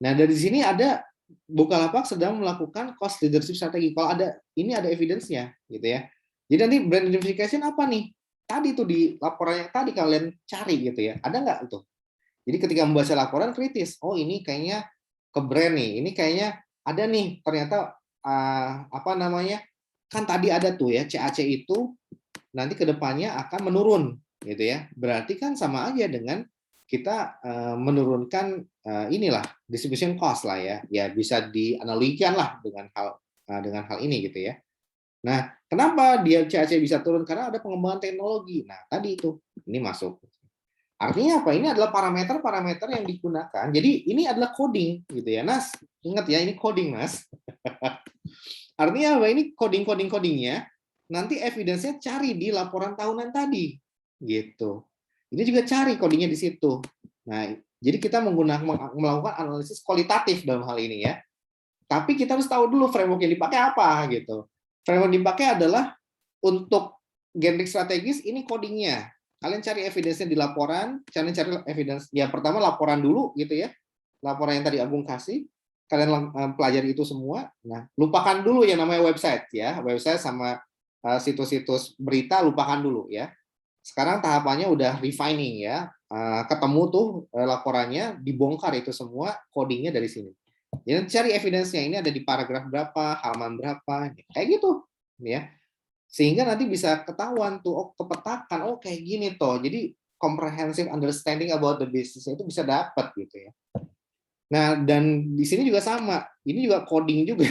Nah, dari sini ada Bukalapak sedang melakukan cost leadership strategi. Kalau ada, ini ada evidence-nya, gitu ya. Jadi nanti brand identification apa nih? Tadi tuh di laporan yang tadi kalian cari gitu ya. Ada nggak itu? Jadi ketika membaca laporan kritis, oh ini kayaknya ke brand nih, ini kayaknya ada nih ternyata kan tadi ada tuh ya CAC itu nanti kedepannya akan menurun gitu ya. Berarti kan sama aja dengan kita menurunkan inilah distribution cost lah ya. Ya bisa dianalogikan lah dengan hal ini gitu ya. Nah, kenapa dia CAC bisa turun? Karena ada pengembangan teknologi. Nah, tadi itu ini masuk. Artinya apa? Ini adalah parameter-parameter yang digunakan. Jadi ini adalah coding gitu ya, Nas. Ingat ya, ini coding, Mas. Artinya apa? Ini codingnya. Nanti evidence-nya cari di laporan tahunan tadi, gitu. Ini juga cari codingnya di situ. Nah, jadi kita melakukan analisis kualitatif dalam hal ini ya. Tapi kita harus tahu dulu framework yang dipakai apa gitu. Framework yang dipakai adalah untuk generic strategis ini codingnya. Kalian cari evidence-nya di laporan, kalian cari evidence. Ya pertama laporan dulu gitu ya. Laporan yang tadi Agung kasih, kalian pelajari itu semua. Nah, lupakan dulu yang namanya website ya. Website sama situs-situs berita lupakan dulu ya. Sekarang tahapannya udah refining ya. Ketemu tuh laporannya, dibongkar itu semua codingnya dari sini. Jadi cari evidence-nya ini ada di paragraf berapa, halaman berapa, kayak gitu ya. Sehingga nanti bisa ketahuan tuh, oh kepetakan, oh kayak gini toh. Jadi comprehensive understanding about the business itu bisa dapat gitu ya. Nah, dan di sini juga sama. Ini juga coding juga.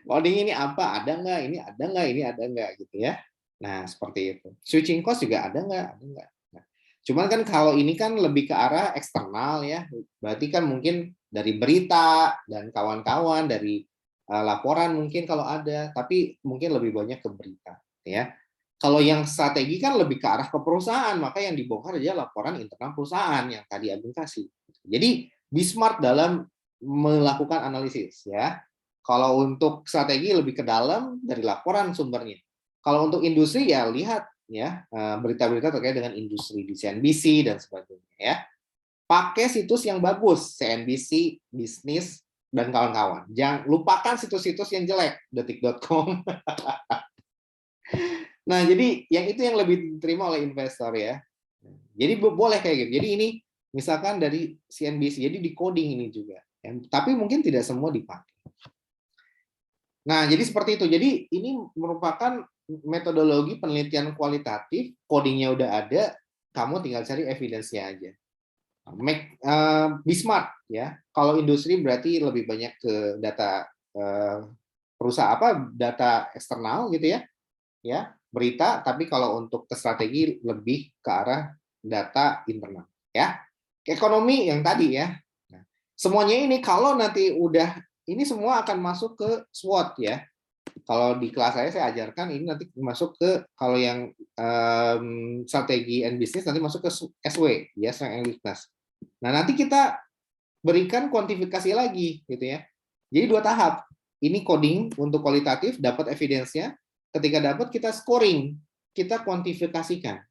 Coding ini apa? Ada nggak? Ini ada nggak? Ini ada nggak? Gitu ya. Nah, seperti itu. Switching cost juga ada nggak? Ada nggak? Nah, cuman kan kalau ini kan lebih ke arah eksternal ya. Berarti kan mungkin dari berita dan kawan-kawan, dari laporan mungkin kalau ada, tapi mungkin lebih banyak ke berita ya. Kalau yang strategi kan lebih ke arah ke perusahaan, maka yang dibongkar adalah laporan internal perusahaan yang tadi Agung kasih. Jadi be smart dalam melakukan analisis ya. Kalau untuk strategi lebih ke dalam dari laporan sumbernya. Kalau untuk industri ya lihat ya berita-berita terkait dengan industri di CNBC dan sebagainya ya. Pakai situs yang bagus, CNBC, bisnis dan kawan-kawan. Jangan lupakan situs-situs yang jelek, detik.com. Nah, jadi yang itu yang lebih diterima oleh investor ya. Jadi boleh kayak gitu. Jadi ini misalkan dari CNBC, jadi di coding ini juga. Ya. Tapi mungkin tidak semua dipakai. Nah, jadi seperti itu. Jadi ini merupakan metodologi penelitian kualitatif, codingnya udah ada, kamu tinggal cari evidence-nya aja. Be smart ya. Kalau industri berarti lebih banyak ke data perusahaan data eksternal gitu ya. Ya, berita, tapi kalau untuk ke strategi lebih ke arah data internal ya. Ekonomi yang tadi ya. Nah, semuanya ini kalau nanti udah ini semua akan masuk ke SWOT ya. kalau di kelas saya ajarkan ini nanti masuk ke kalau yang strategi and business nanti masuk ke SW, ya, strength and weakness. Nah, nanti kita berikan kuantifikasi lagi gitu ya. Jadi 2 tahap. Ini coding untuk kualitatif, dapat evidence-nya. Ketika dapat kita scoring, kita kuantifikasikan.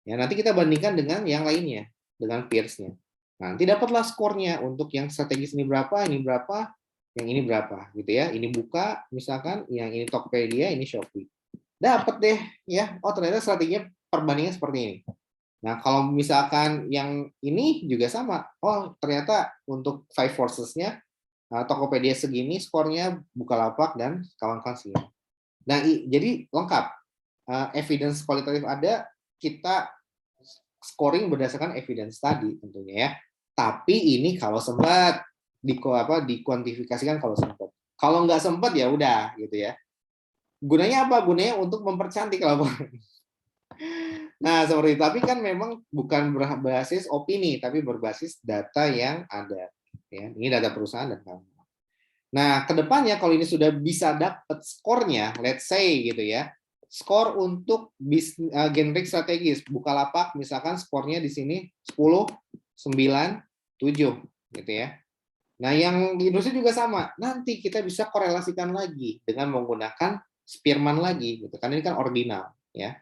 Ya, nanti kita bandingkan dengan yang lainnya, dengan peers-nya. Nanti dapatlah skornya untuk yang strategis ini berapa, yang ini berapa gitu ya. Ini buka misalkan, yang ini Tokopedia, ini Shopee. Dapat deh ya. Oh, ternyata strateginya perbandingan seperti ini. Nah, kalau misalkan yang ini juga sama. Oh, ternyata untuk 5 forces-nya Tokopedia segini, skornya Bukalapak dan kawan-kawan segini. Nah, jadi lengkap. Evidence kualitatif ada, kita scoring berdasarkan evidence tadi tentunya ya. Tapi ini kalau sempat dikuantifikasikan kalau sempat. Kalau nggak sempat ya udah gitu ya. Gunanya apa? Gunanya untuk mempercantik laporan. Nah, seperti itu. Tapi kan memang bukan berbasis opini, tapi berbasis data yang ada. Ya, ini data perusahaan dan kawan-kawan. Nah, kedepannya kalau ini sudah bisa dapat skornya, let's say gitu ya, skor untuk generic strategis, Bukalapak misalkan skornya di sini 10, 9, 7 gitu ya. Nah, yang di industri juga sama. Nanti kita bisa korelasikan lagi dengan menggunakan Spearman lagi gitu. Karena ini kan ordinal ya.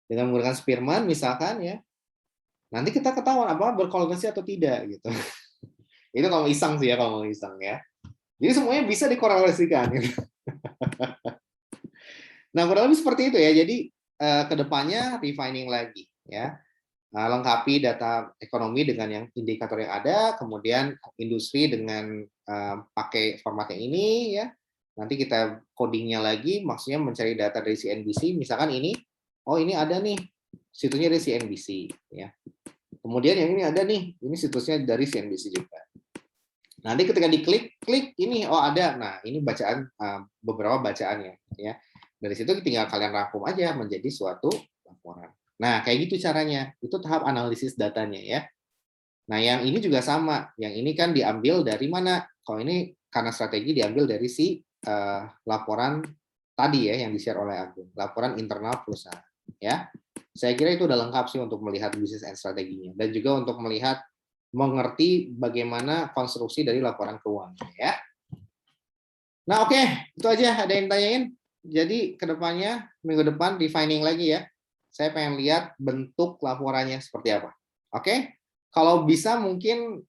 Dengan menggunakan Spearman misalkan ya. Nanti kita ketahuan apa berkorelasi atau tidak gitu. Itu kalau iseng sih ya, kalau mau iseng ya. Jadi semuanya bisa dikorelasikan gitu. Nah, kurang lebih seperti itu ya. Jadi kedepannya refining lagi ya. Lengkapi data ekonomi dengan yang indikator yang ada, kemudian industri dengan pakai format yang ini ya. Nanti kita codingnya lagi, maksudnya mencari data dari CNBC. Misalkan ini, oh ini ada nih situsnya dari CNBC ya. Kemudian yang ini ada nih, ini situsnya dari CNBC juga. Nanti ketika diklik, klik ini, oh ada. Nah ini bacaan beberapa bacaannya ya. Dari situ tinggal kalian rangkum aja menjadi suatu laporan. Nah, kayak gitu caranya. Itu tahap analisis datanya ya. Nah, yang ini juga sama. Yang ini kan diambil dari mana? Kalau ini karena strategi diambil dari si laporan tadi ya yang di-share oleh Agung. Laporan internal perusahaan. Ya. Saya kira itu udah lengkap sih untuk melihat bisnis and strateginya. Dan juga untuk melihat, mengerti bagaimana konstruksi dari laporan keuangan. Ya. Nah, oke. Itu aja. Ada yang tanyain? Jadi, kedepannya, minggu depan, defining lagi ya. Saya pengen lihat bentuk laporannya seperti apa. Oke? Kalau bisa mungkin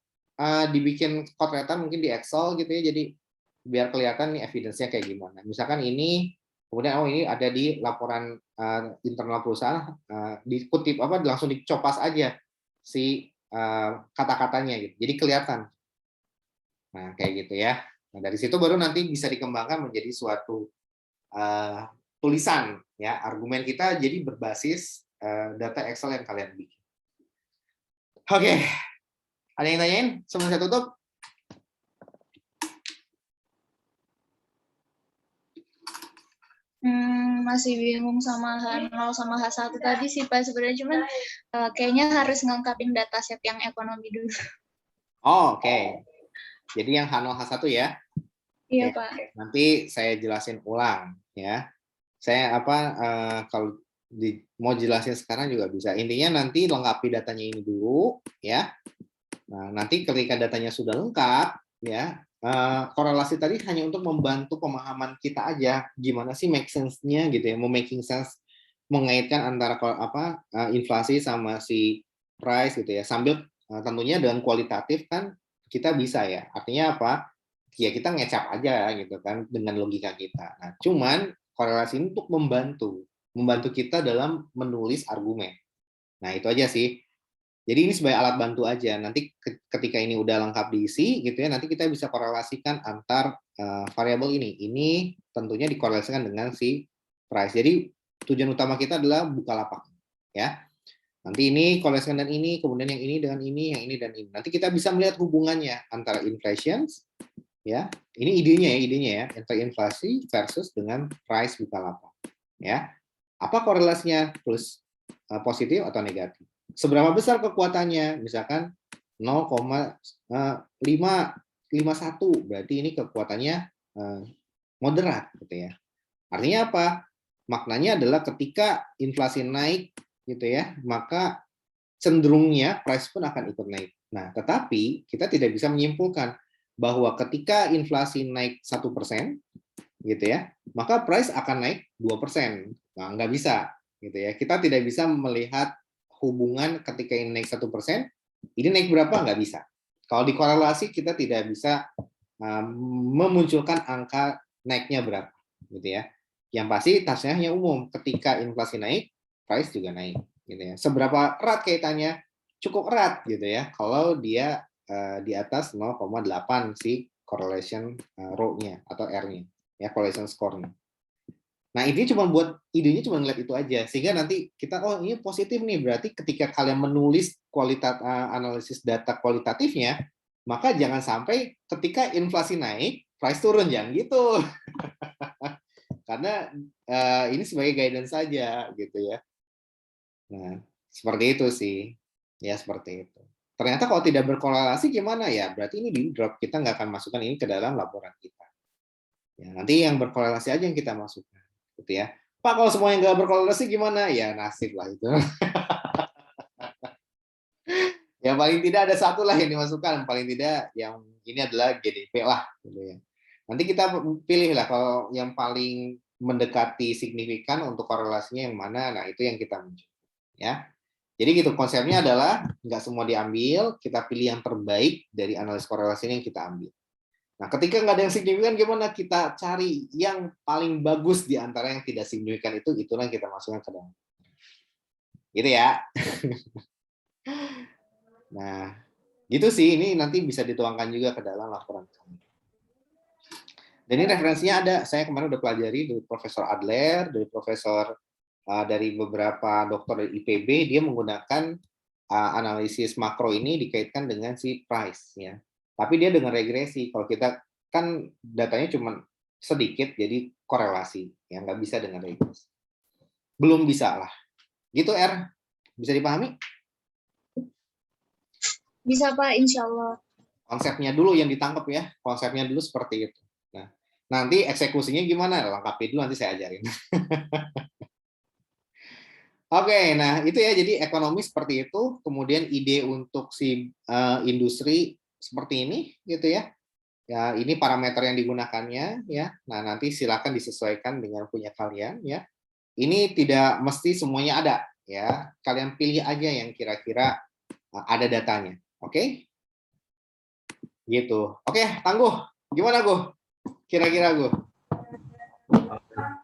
dibikin kotretan mungkin di Excel gitu ya. Jadi biar kelihatan nih evidence-nya kayak gimana. Misalkan ini, kemudian oh ini ada di laporan internal perusahaan, dikutip apa langsung dicopas aja si kata-katanya gitu. Jadi kelihatan. Nah, kayak gitu ya. Nah, dari situ baru nanti bisa dikembangkan menjadi suatu tulisan ya, argumen kita jadi berbasis data Excel yang kalian bikin. Oke. Ada yang tanyain sebelum saya tutup? Masih bingung sama H0 sama H1 tadi sih Pak sebenarnya, cuman kayaknya harus ngengkapin dataset yang ekonomi dulu. Oh, oke. Jadi yang H0 H1 ya. Iya, Oke. Pak. Nanti saya jelasin ulang ya. Saya kalau mau jelasin sekarang juga bisa. Intinya nanti lengkapi datanya ini dulu ya. Nah, nanti ketika datanya sudah lengkap ya, korelasi tadi hanya untuk membantu pemahaman kita aja gimana sih make sense-nya gitu ya, mau making sense mengaitkan antara inflasi sama si price gitu ya. Sambil tentunya dengan kualitatif kan kita bisa ya. Artinya apa? Ya kita ngecap aja gitu kan dengan logika kita. Nah, cuman korelasi ini untuk membantu kita dalam menulis argumen. Nah, itu aja sih. Jadi ini sebagai alat bantu aja. Nanti ketika ini udah lengkap diisi gitu ya, nanti kita bisa korelasikan antar variabel ini. Ini tentunya dikorelasikan dengan si price. Jadi tujuan utama kita adalah Bukalapak ya. Nanti ini korelasikan dan ini, kemudian yang ini dengan ini, yang ini dan ini. Nanti kita bisa melihat hubungannya antara inflation ya. Ini idenya ya, antara inflasi versus dengan price Bukalapak ya. Apa korelasinya, plus positif atau negatif? Seberapa besar kekuatannya? Misalkan 0,551, berarti ini kekuatannya moderat gitu ya. Artinya apa? Maknanya adalah ketika inflasi naik gitu ya, maka cenderungnya price pun akan ikut naik. Nah, tetapi kita tidak bisa menyimpulkan bahwa ketika inflasi naik 1%, gitu ya, maka price akan naik 2%. Nah, nggak bisa, gitu ya. Kita tidak bisa melihat hubungan ketika ini naik 1%, ini naik berapa, nggak bisa. Kalau dikorelasi kita tidak bisa memunculkan angka naiknya berapa, gitu ya. Yang pasti tasnya umum, ketika inflasi naik, price juga naik, gitu ya. Seberapa erat kaitannya? Cukup erat, gitu ya. Kalau dia di atas 0,8 si correlation rho-nya atau R-nya, ya correlation score-nya. Nah, ini cuma buat idenya cuma ngeliat itu aja, sehingga nanti kita oh ini positif nih, berarti ketika kalian menulis analisis data kualitatifnya, maka jangan sampai ketika inflasi naik, price turun, jangan gitu. Karena ini sebagai guidance saja gitu ya. Nah, seperti itu sih. Ya, seperti itu. Ternyata kalau tidak berkorelasi gimana ya? Berarti ini di drop, kita nggak akan masukkan ini ke dalam laporan kita. Ya, nanti yang berkorelasi aja yang kita masukkan. Gitu ya. Pak, kalau semua yang nggak berkorelasi gimana? Ya, nasib lah itu. Ya, paling tidak ada satu lah yang dimasukkan. Paling tidak yang ini adalah GDP lah. Gitu ya. Nanti kita pilih lah kalau yang paling mendekati signifikan untuk korelasinya yang mana. Nah, itu yang kita muncul. Ya. Jadi gitu, konsepnya adalah nggak semua diambil, kita pilih yang terbaik dari analis korelasi yang kita ambil. Nah, ketika nggak ada yang signifikan, gimana? Kita cari yang paling bagus di antara yang tidak signifikan itu, itulah yang kita masukkan ke dalam. Gitu ya. Nah, gitu sih, ini nanti bisa dituangkan juga ke dalam laporan kami. Dan ini referensinya ada, saya kemarin udah pelajari dari Profesor Adler, dari Profesor dari beberapa dokter dari IPB, dia menggunakan analisis makro ini dikaitkan dengan si price ya. Tapi dia dengan regresi. Kalau kita kan datanya cuma sedikit, jadi korelasi ya, nggak bisa dengan regresi. Belum bisa lah. Gitu R, bisa dipahami? Bisa Pak, insya Allah. Konsepnya dulu yang ditangkap ya, konsepnya dulu seperti itu. Nah, nanti eksekusinya gimana? Lengkapi dulu nanti saya ajarin. Oke, nah itu ya, jadi ekonomi seperti itu, kemudian ide untuk si industri seperti ini, gitu ya. Ya, ini parameter yang digunakannya, ya. Nah, nanti silakan disesuaikan dengan punya kalian, ya. Ini tidak mesti semuanya ada, ya. Kalian pilih aja yang kira-kira ada datanya, oke? Gitu. Oke, Tangguh, gimana Guh? Kira-kira Guh?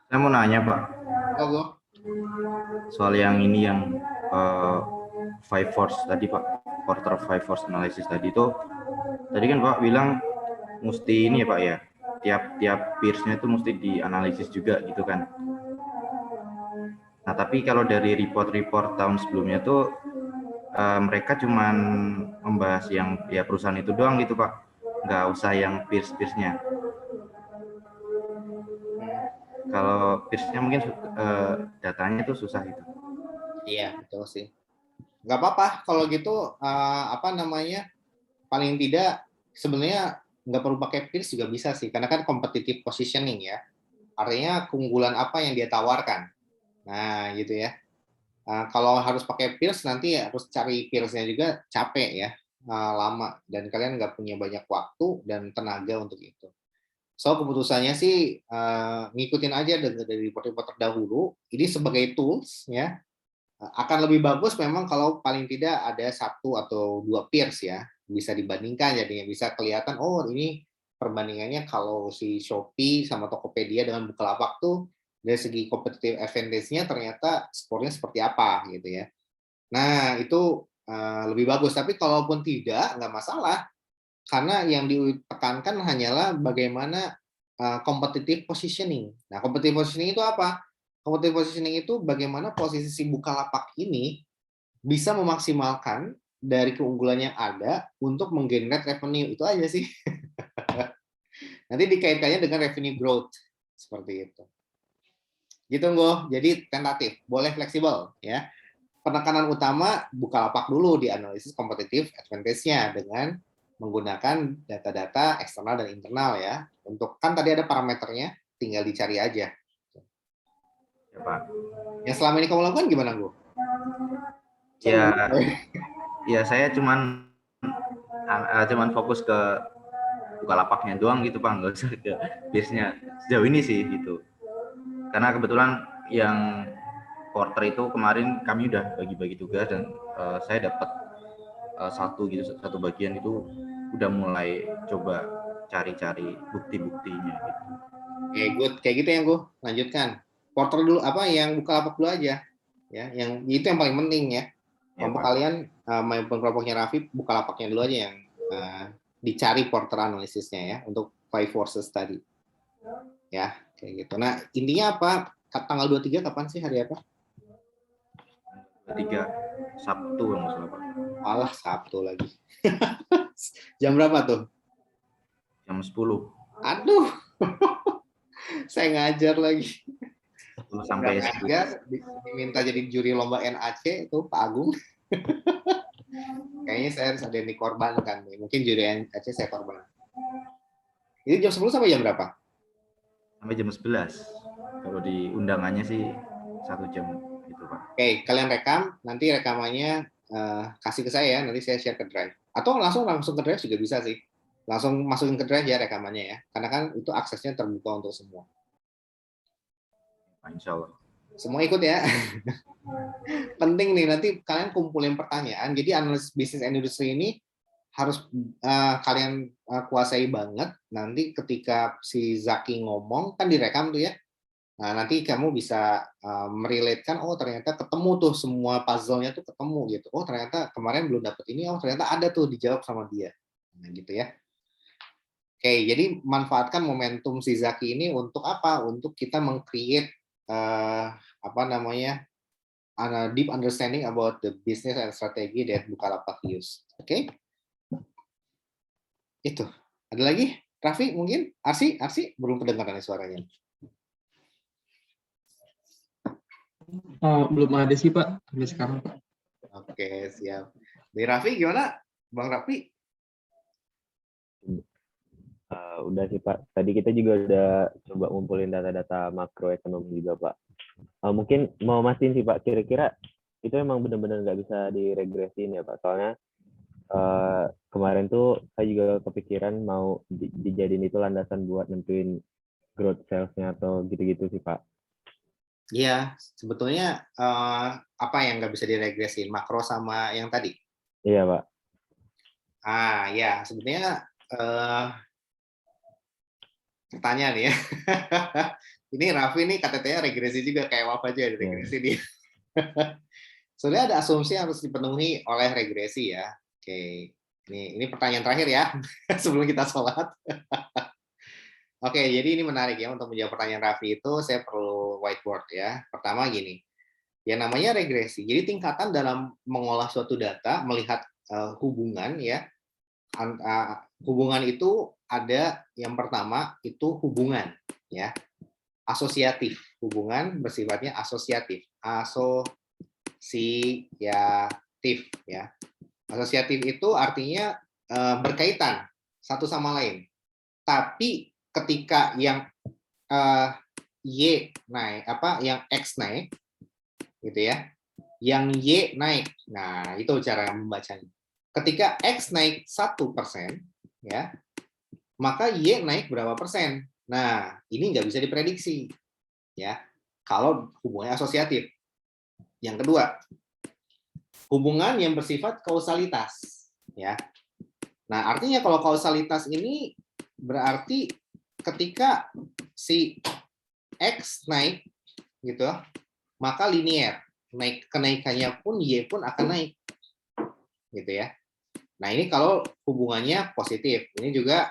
Saya mau nanya Pak. Oh, Guh. Soal yang ini yang five force tadi Pak, quarter five force analysis tadi itu, tadi kan Pak bilang mesti ini ya Pak ya, tiap peers-nya itu mesti dianalisis juga gitu kan. Nah tapi kalau dari report-report tahun sebelumnya tuh mereka cuman membahas yang ya perusahaan itu doang gitu Pak, nggak usah yang peers-peers-nya. Kalau peers-nya mungkin datanya itu susah gitu. Iya, betul sih. Nggak apa-apa kalau gitu, apa namanya, paling tidak sebenarnya nggak perlu pakai peers juga bisa sih, karena kan competitive positioning ya, artinya keunggulan apa yang dia tawarkan. Nah gitu ya. Kalau harus pakai peers nanti harus cari peers-nya juga capek ya, lama, dan kalian nggak punya banyak waktu dan tenaga untuk itu. So keputusannya sih ngikutin aja dari report-report terdahulu, ini sebagai tools ya. Akan lebih bagus memang kalau paling tidak ada 1 atau 2 peers ya, bisa dibandingkan, jadinya bisa kelihatan oh ini perbandingannya kalau si Shopee sama Tokopedia dengan Bukalapak tuh dari segi competitive advantage-nya ternyata skornya seperti apa gitu ya. Nah itu lebih bagus, tapi kalaupun tidak nggak masalah, karena yang ditekankan hanyalah bagaimana competitive positioning. Nah competitive positioning itu apa? Competitive positioning itu bagaimana posisi si Bukalapak ini bisa memaksimalkan dari keunggulan yang ada untuk menggenerate revenue, itu aja sih. Nanti dikaitkannya dengan revenue growth seperti itu. Gitu Nggo, jadi tentatif, boleh fleksibel ya. Penekanan utama Bukalapak dulu di analisis competitive advantage-nya dengan menggunakan data-data eksternal dan internal ya. Untuk kan tadi ada parameternya, tinggal dicari aja. Ya, Pak. Yang selama ini kamu lakukan gimana, Bu? Ya saya cuman fokus ke Bukalapaknya doang gitu, Pak, nggak usah ke bisnisnya sejauh ini sih gitu. Karena kebetulan yang porter itu kemarin kami udah bagi-bagi tugas dan saya dapat satu bagian itu udah mulai coba cari-cari bukti-buktinya gitu. Good, kayak gitu ya, Bu. Lanjutkan. Porter dulu apa yang Bukalapak dulu aja. Ya, yang itu yang paling penting ya. Kelompok kalian main kelompoknya Raffi, Bukalapaknya dulu aja yang dicari porter analisisnya ya untuk 5 forces tadi. Ya, kayak gitu. Nah, intinya apa? Tanggal 23 kapan sih, hari apa? 23 Sabtu kalau nggak salah, Pak. Alah, Sabtu lagi. Jam berapa tuh? Jam 10. Aduh. Saya ngajar lagi. Sampai ngajar, diminta jadi juri lomba NAC itu Pak Agung. Kayaknya saya harus ada yang dikorbankan. Mungkin juri NAC saya korban. Ini jam 10 sampai jam berapa? Sampai jam 11. Kalau di undangannya sih 1 jam gitu, Pak. Oke, kalian rekam, nanti rekamannya kasih ke saya, nanti saya share ke Drive. Atau langsung ke Drive juga bisa sih. Langsung masukin ke Drive ya rekamannya ya. Karena kan itu aksesnya terbuka untuk semua. Insya Allah. Semua ikut ya. Penting nih, nanti kalian kumpulin pertanyaan. Jadi analis bisnis and industri ini harus kalian kuasai banget. Nanti ketika si Zaki ngomong, kan direkam tuh ya. Nah, nanti kamu bisa merelatekan, oh ternyata ketemu tuh semua puzzle-nya tuh ketemu gitu. Oh ternyata kemarin belum dapet ini, oh ternyata ada tuh dijawab sama dia. Nah, gitu ya. Oke, jadi manfaatkan momentum si Zaki ini untuk apa? Untuk kita meng-create deep understanding about the business and strategy that Bukalapak use. Oke? Itu. Ada lagi? Raffi mungkin? Arsi belum kedengaran suaranya. Belum ada sih Pak sampai sekarang Pak. Oke, siap. Dari Raffi gimana, Bang Raffi? Udah sih Pak. Tadi kita juga udah coba ngumpulin data-data makroekonomi juga Pak. Mungkin mau mastiin sih Pak, kira-kira itu emang benar-benar nggak bisa diregresin ya Pak. Soalnya kemarin tuh saya juga kepikiran mau dijadiin itu landasan buat nentuin growth sales-nya atau gitu-gitu sih Pak. Iya, sebetulnya apa yang nggak bisa diregresin, makro sama yang tadi? Iya Pak. Ya, sebetulnya pertanyaan ya. Ini Raffi nih KTT-nya regresi juga, kayak Waf aja ada regresi nih. Sebenarnya ada asumsi yang harus dipenuhi oleh regresi ya. Oke, ini pertanyaan terakhir ya sebelum kita sholat. Oke, jadi ini menarik ya untuk menjawab pertanyaan Raffi itu saya perlu whiteboard ya. Pertama gini, yang namanya regresi. Jadi tingkatan dalam mengolah suatu data, melihat hubungan ya. Hubungan itu ada yang pertama itu hubungan ya. Asosiatif. Hubungan bersifatnya asosiatif. Asosiatif ya. Asosiatif itu artinya berkaitan satu sama lain. Tapi ketika yang Y naik, yang X naik, gitu ya, yang Y naik. Nah, itu cara membacanya. Ketika X naik 1%, ya, maka Y naik berapa persen? Nah, ini nggak bisa diprediksi, ya, kalau hubungannya asosiatif. Yang kedua, hubungan yang bersifat kausalitas, ya. Nah, artinya kalau kausalitas ini berarti ketika si X naik, gitu, maka linear, kenaikannya pun Y pun akan naik, gitu ya. Nah ini kalau hubungannya positif, ini juga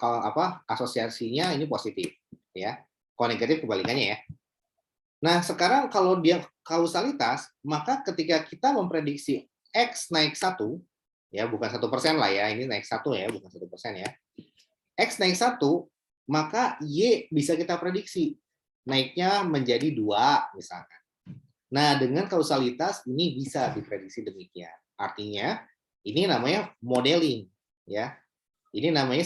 kalau asosiasinya ini positif, ya. Kalau negatif kebalikannya ya. Nah sekarang kalau dia kausalitas, maka ketika kita memprediksi X naik 1, ya bukan 1% lah ya, ini naik 1 ya, bukan 1% ya. X naik 1, maka Y bisa kita prediksi naiknya menjadi 2 misalkan. Nah dengan kausalitas ini bisa diprediksi demikian. Artinya ini namanya modeling, ya. Ini namanya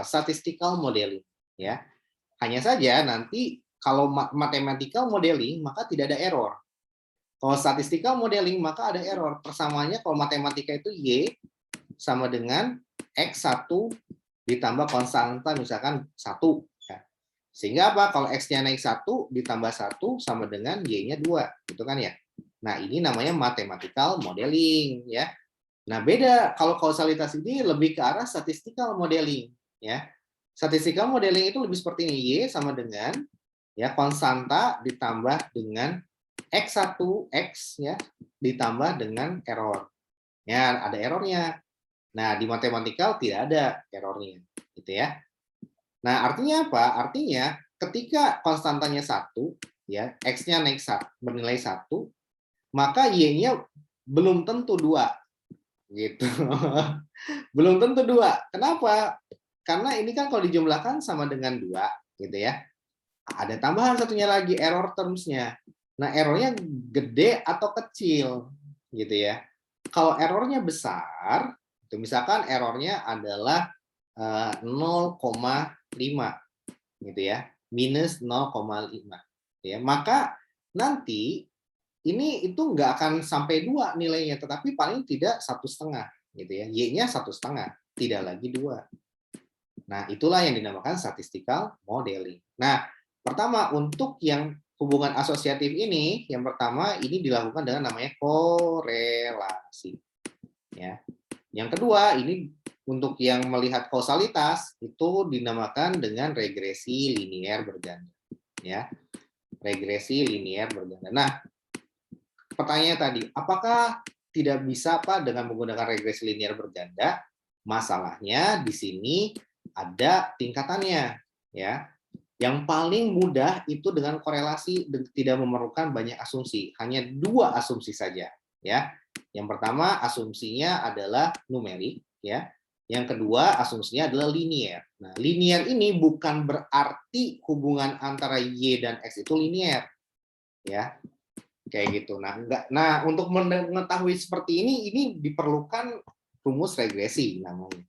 statistical modeling, ya. Hanya saja nanti kalau mathematical modeling maka tidak ada error. Kalau statistical modeling maka ada error. Persamaannya kalau matematika itu Y sama dengan X1 ditambah konstanta misalkan 1. Ya. Sehingga apa? Kalau X-nya naik 1 ditambah 1 sama dengan Y-nya 2. Gitu kan ya. Nah, ini namanya mathematical modeling. Ya. Nah, beda kalau kausalitas ini lebih ke arah statistical modeling. Ya. Statistical modeling itu lebih seperti ini. Y sama dengan ya konstanta ditambah dengan X1, X ya, ditambah dengan error. Ya, ada errornya. Nah, di matematikal tidak ada errornya, gitu ya. Nah, artinya apa? Artinya ketika konstantanya 1, ya, X-nya naik bernilai 1, maka Y-nya belum tentu 2. Gitu. Belum tentu 2. Kenapa? Karena ini kan kalau dijumlahkan sama dengan 2, gitu ya. Ada tambahan satunya lagi, error terms-nya. Nah, errornya gede atau kecil, gitu ya. Kalau errornya besar, itu misalkan errornya adalah 0,5, gitu ya, minus 0,5, ya. Maka nanti ini itu nggak akan sampai 2 nilainya, tetapi paling tidak 1,5, gitu ya. Y-nya 1,5, tidak lagi 2. Nah, itulah yang dinamakan statistical modeling. Nah, pertama untuk yang hubungan asosiatif ini, yang pertama ini dilakukan dengan namanya korelasi. Ya. Yang kedua, ini untuk yang melihat kausalitas itu dinamakan dengan regresi linier berganda. Ya. Regresi linier berganda. Nah, pertanyaannya tadi, apakah tidak bisa Pak dengan menggunakan regresi linier berganda? Masalahnya di sini ada tingkatannya, ya. Yang paling mudah itu dengan korelasi dan tidak memerlukan banyak asumsi, hanya 2 asumsi saja, ya. Yang pertama asumsinya adalah numerik, ya. Yang kedua asumsinya adalah linier. Nah, linier ini bukan berarti hubungan antara Y dan X itu linier, ya. Kayak gitu. Nah, untuk mengetahui seperti ini diperlukan rumus regresi namanya.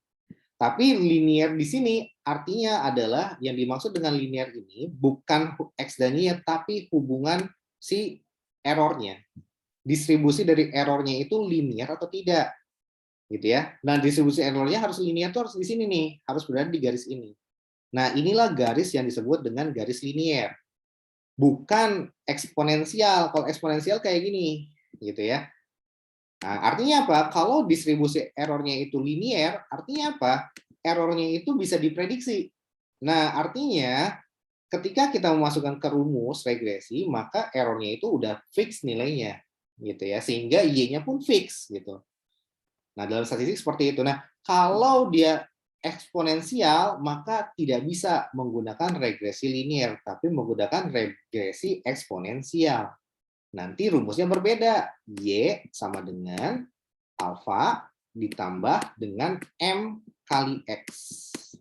Tapi linier di sini artinya adalah yang dimaksud dengan linier ini bukan X dan Y, tapi hubungan si errornya. Distribusi dari errornya itu linier atau tidak. Gitu ya. Nah, distribusi errornya harus linier itu harus di sini nih, harus berada di garis ini. Nah, inilah garis yang disebut dengan garis linier. Bukan eksponensial. Kalau eksponensial kayak gini, gitu ya. Nah, artinya apa? Kalau distribusi errornya itu linier, artinya apa? Errornya itu bisa diprediksi. Nah, artinya ketika kita memasukkan ke rumus regresi, maka errornya itu udah fix nilainya, gitu ya. Sehingga Y-nya pun fix, gitu. Nah, dalam statistik seperti itu. Nah, kalau dia eksponensial, maka tidak bisa menggunakan regresi linier, tapi menggunakan regresi eksponensial. Nanti rumusnya berbeda. Y sama dengan alfa ditambah dengan M kali X.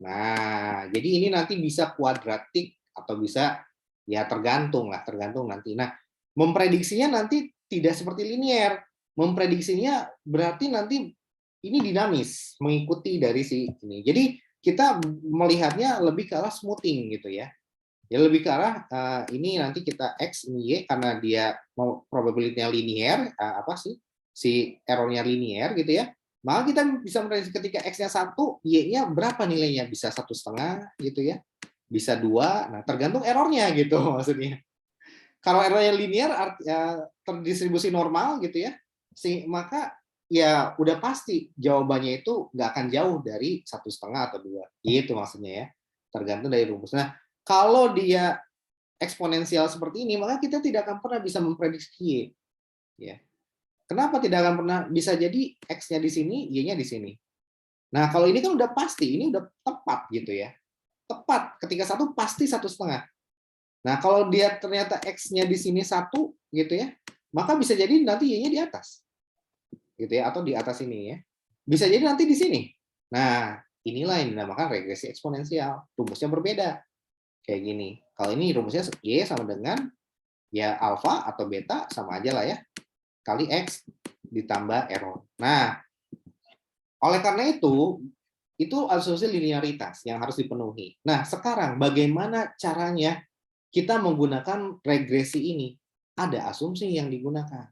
Nah, jadi ini nanti bisa kuadratik atau bisa ya tergantung nanti. Nah, memprediksinya nanti tidak seperti linier. Memprediksinya berarti nanti ini dinamis, mengikuti dari si ini. Jadi kita melihatnya lebih ke arah smoothing gitu ya. Ya lebih ke arah ini nanti kita X ini Y karena dia mau probability-nya linear, si error-nya linear gitu ya. Maka kita bisa memprediksi ketika X-nya 1, Y-nya berapa nilainya? Bisa 1,5 gitu ya. Bisa 2, nah tergantung error-nya gitu maksudnya. Kalau error-nya linear terdistribusi normal gitu ya. Maka ya udah pasti jawabannya itu nggak akan jauh dari 1,5 atau 2. Gitu maksudnya ya. Tergantung dari rumus. Nah, kalau dia eksponensial seperti ini, maka kita tidak akan pernah bisa memprediksi Y. Ya. Kenapa tidak akan pernah bisa jadi X-nya di sini, Y-nya di sini? Nah, kalau ini kan udah pasti, ini udah tepat gitu ya. Tepat, ketika 1 pasti 1,5. Nah, kalau dia ternyata X-nya di sini 1 gitu ya, maka bisa jadi nanti Y-nya di atas. Gitu ya, atau di atas ini ya. Bisa jadi nanti di sini. Nah, inilah yang dinamakan regresi eksponensial. Rumusnya berbeda. Kayak gini. Kalau ini rumusnya Y sama dengan ya alfa atau beta sama aja lah ya. Kali X ditambah error. Nah, oleh karena itu asumsi linearitas yang harus dipenuhi. Nah, sekarang bagaimana caranya kita menggunakan regresi ini, ada asumsi yang digunakan.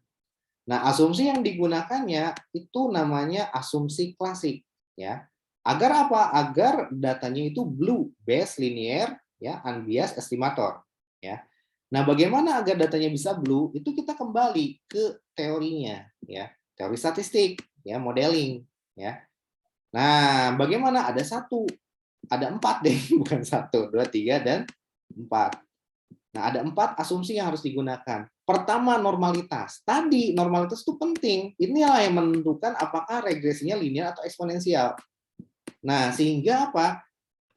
Nah, asumsi yang digunakannya itu namanya asumsi klasik, ya. Agar apa? Agar datanya itu blue based linear, ya, unbiased estimator, ya. Nah, bagaimana agar datanya bisa blue? Itu kita kembali ke teorinya, ya, teori statistik, ya, modeling, ya. Nah, bagaimana? Ada 4 deh, bukan 1, 2, 3, dan 4. Nah, ada 4 asumsi yang harus digunakan. Pertama, normalitas. Tadi, normalitas itu penting. Inilah yang menentukan apakah regresinya linear atau eksponensial. Nah, sehingga apa?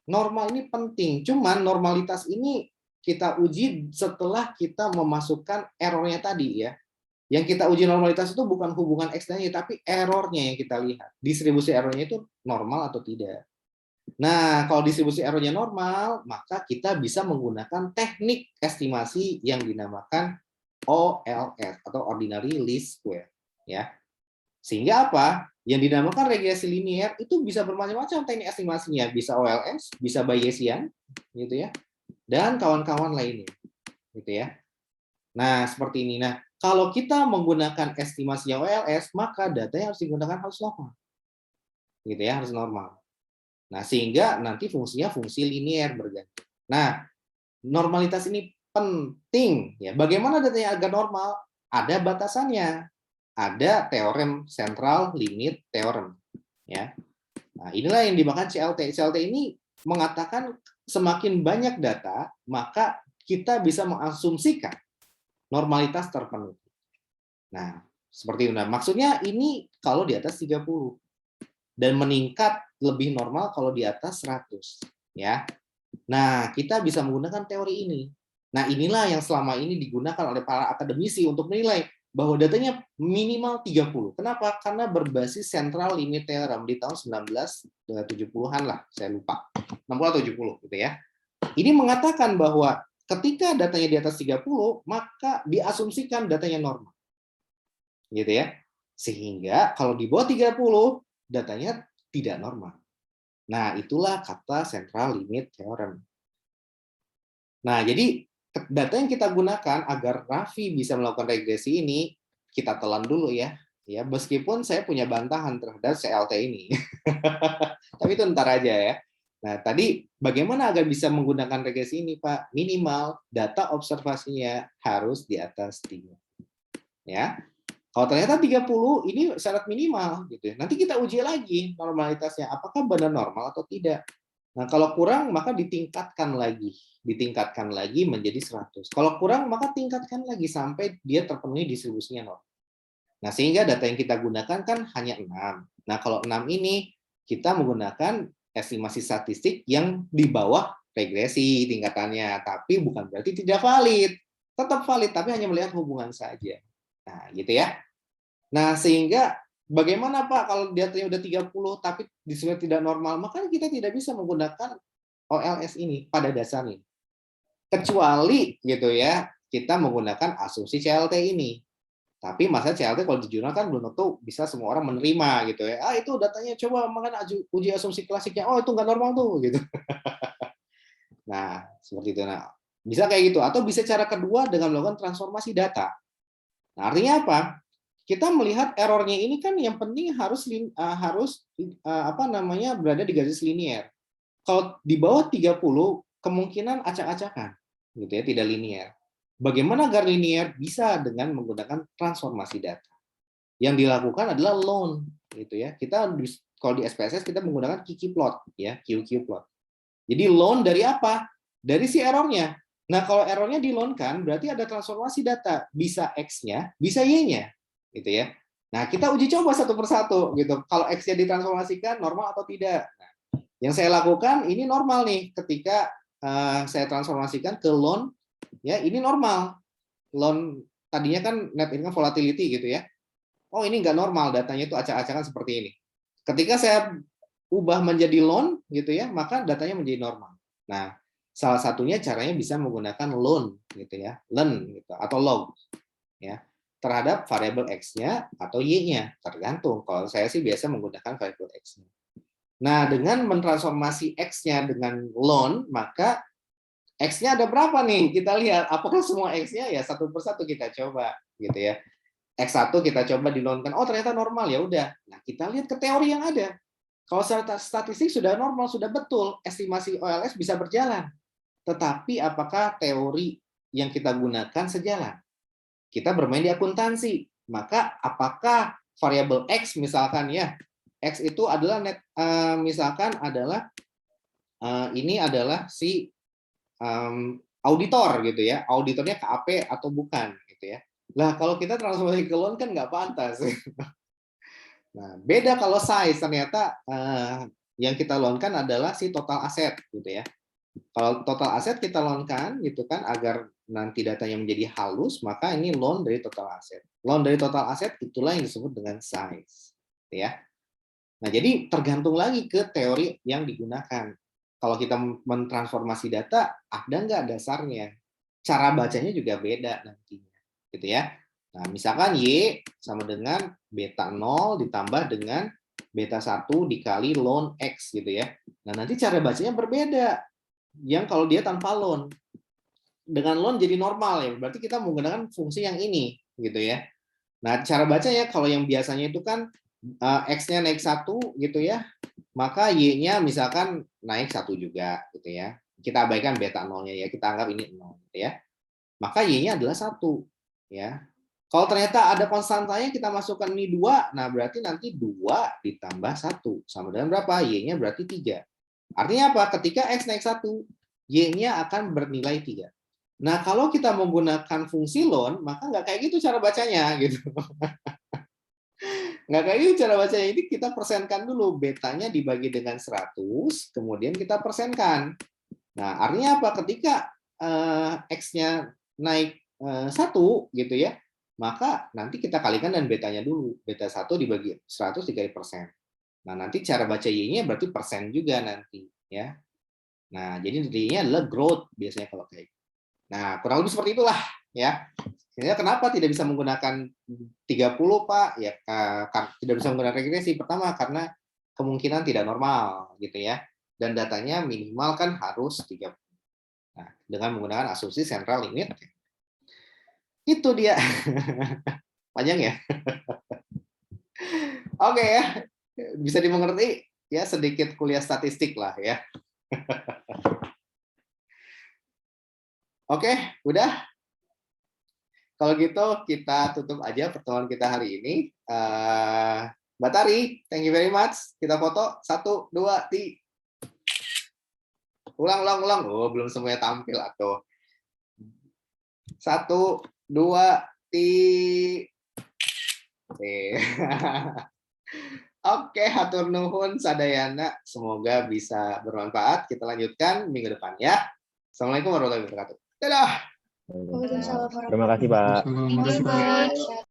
Normal ini penting. Cuman normalitas ini kita uji setelah kita memasukkan errornya tadi, ya. Yang kita uji normalitas itu bukan hubungan X dan Y, tapi errornya yang kita lihat. Distribusi errornya itu normal atau tidak. Nah, kalau distribusi errornya normal, maka kita bisa menggunakan teknik estimasi yang dinamakan OLS atau ordinary least square, ya. Sehingga apa? Yang dinamakan regresi linear itu bisa bermacam-macam teknik estimasinya, bisa OLS, bisa Bayesian, gitu ya, dan kawan-kawan lainnya, gitu ya. Nah, seperti ini. Nah, kalau kita menggunakan estimasi OLS, maka datanya harus digunakan harus normal, gitu ya, harus normal. Nah, sehingga nanti fungsinya fungsi linear berganti. Nah, normalitas ini penting, ya. Bagaimana datanya agar normal? Ada batasannya. Ada teorem central limit theorem, ya. Nah, inilah yang dimakan CLT. CLT ini mengatakan semakin banyak data, maka kita bisa mengasumsikan normalitas terpenuhi. Nah, seperti itu. Nah, maksudnya ini kalau di atas 30 dan meningkat lebih normal kalau di atas 100, ya. Nah, kita bisa menggunakan teori ini. Nah, inilah yang selama ini digunakan oleh para akademisi untuk menilai bahwa datanya minimal 30. Kenapa? Karena berbasis central limit theorem di tahun 1970-an lah, saya lupa. 60 atau 70 gitu ya. Ini mengatakan bahwa ketika datanya di atas 30, maka diasumsikan datanya normal. Gitu ya. Sehingga kalau di bawah 30, datanya tidak normal. Nah, itulah kata central limit theorem. Nah, jadi data yang kita gunakan agar Raffi bisa melakukan regresi ini, kita telan dulu ya. Ya, meskipun saya punya bantahan terhadap CLT ini. Tapi itu ntar aja ya. Nah, tadi bagaimana agar bisa menggunakan regresi ini, Pak? Minimal data observasinya harus di atas 3. Ya. Kalau ternyata 30 ini syarat minimal gitu ya. Nanti kita uji lagi normalitasnya apakah benar normal atau tidak. Nah, kalau kurang maka ditingkatkan lagi menjadi 100. Kalau kurang maka tingkatkan lagi sampai dia terpenuhi distribusinya normal. Nah, sehingga data yang kita gunakan kan hanya 6. Nah, kalau 6 ini kita menggunakan estimasi statistik yang di bawah regresi tingkatannya, tapi bukan berarti tidak valid. Tetap valid tapi hanya melihat hubungan saja. Nah, gitu ya. Nah, sehingga bagaimana Pak kalau datanya udah 30 tapi disebut tidak normal, maka kita tidak bisa menggunakan OLS ini pada dasarnya. Kecuali gitu ya, kita menggunakan asumsi CLT ini. Tapi masa CLT kalau di jurnal kan belum tentu bisa semua orang menerima gitu ya. Itu datanya coba makan uji asumsi klasiknya. Oh, itu nggak normal tuh gitu. Nah, seperti itu. Nah, bisa kayak gitu atau bisa cara kedua dengan melakukan transformasi data. Nah, artinya apa? Kita melihat errornya ini kan yang penting harus berada di garis linear. Kalau di bawah 30 kemungkinan acak-acakan gitu ya, tidak linear. Bagaimana agar linear? Bisa dengan menggunakan transformasi data. Yang dilakukan adalah loan gitu ya. Kita kalau di SPSS kita menggunakan QQ plot ya, QQ plot. Jadi loan dari apa? Dari si errornya. Nah, kalau errornya di-loan-kan berarti ada transformasi data, bisa X-nya, bisa Y-nya. Gitu ya. Nah, kita uji coba satu persatu gitu. Kalau X-nya ditransformasikan normal atau tidak. Nah, yang saya lakukan ini normal nih ketika saya transformasikan ke loan ya, ini normal. Loan tadinya kan net income volatility gitu ya. Oh, ini nggak normal, datanya itu acak-acakan seperti ini. Ketika saya ubah menjadi loan gitu ya, maka datanya menjadi normal. Nah, salah satunya caranya bisa menggunakan loan gitu ya, len gitu atau log ya. Terhadap variabel X-nya atau Y-nya, tergantung. Kalau saya sih biasa menggunakan variabel X-nya. Nah, dengan mentransformasi X-nya dengan loan, maka X-nya ada berapa nih? Kita lihat apakah semua X-nya ya satu persatu kita coba gitu ya. X1 kita coba dilonkan, oh ternyata normal, ya udah. Nah, kita lihat ke teori yang ada. Kalau secara statistik sudah normal, sudah betul, estimasi OLS bisa berjalan. Tetapi apakah teori yang kita gunakan sejalan? Kita bermain di akuntansi. Maka apakah variabel X misalkan ya, X itu adalah misalkan adalah ini adalah si auditor gitu ya, auditornya KAP atau bukan gitu ya. Lah kalau kita transformasi ke loan kan nggak pantas. Nah, beda kalau size, ternyata yang kita loankan adalah si total aset gitu ya. Kalau total aset kita loankan gitu kan agar nanti datanya menjadi halus, maka ini loan dari total aset. Loan dari total aset itulah yang disebut dengan size gitu ya. Nah, jadi tergantung lagi ke teori yang digunakan. Kalau kita mentransformasi data, ada nggak dasarnya? Cara bacanya juga beda nantinya. Gitu ya. Nah, misalkan Y sama dengan beta 0 ditambah dengan beta 1 dikali ln X gitu ya. Nah, nanti cara bacanya berbeda. Yang kalau dia tanpa ln. Dengan ln jadi normal ya, berarti kita menggunakan fungsi yang ini gitu ya. Nah, cara bacanya kalau yang biasanya itu kan X-nya naik 1 gitu ya, maka Y-nya misalkan naik 1 juga gitu ya. Kita abaikan beta 0-nya ya, kita anggap ini 0 gitu ya. Maka Y-nya adalah 1 ya. Kalau ternyata ada konstantanya kita masukkan ini 2, nah berarti nanti 2 ditambah 1 sama dengan berapa? Y-nya berarti 3. Artinya apa? Ketika X naik 1, Y-nya akan bernilai 3. Nah, kalau kita menggunakan fungsi ln, maka nggak kayak gitu cara bacanya gitu. Nggak kayak gitu cara bacanya. Ini kita persenkan dulu, betanya dibagi dengan 100, kemudian kita persenkan. Nah, artinya apa? Ketika X-nya naik 1 gitu ya, maka nanti kita kalikan dan betanya dulu. Beta 1 dibagi 100 dikali persen. Nah, nanti cara baca Y-nya berarti persen juga nanti. Ya. Nah, jadi Y-nya adalah growth biasanya kalau kayak. Nah, kurang lebih seperti itulah. Ya. Sehingga kenapa tidak bisa menggunakan 30, Pak? Ya, tidak bisa menggunakan regresi. Pertama, karena kemungkinan tidak normal. Gitu ya. Dan datanya minimal kan harus 30. Nah, dengan menggunakan asumsi central limit. Itu dia. Panjang ya? Oke ya. Bisa dimengerti ya, sedikit kuliah statistik lah ya. Oke, udah. Kalau gitu kita tutup aja pertemuan kita hari ini. Mbak Tari, thank you very much. Kita foto 1, 2, 3. Ulang. Oh, belum semuanya tampil atau 1, 2, 3. Oke, hatur nuhun sadayana. Semoga bisa bermanfaat. Kita lanjutkan minggu depan ya. Assalamualaikum warahmatullahi wabarakatuh. Dadah. Waalaikumsalam Terima kasih, Pak. warahmatullahi wabarakatuh.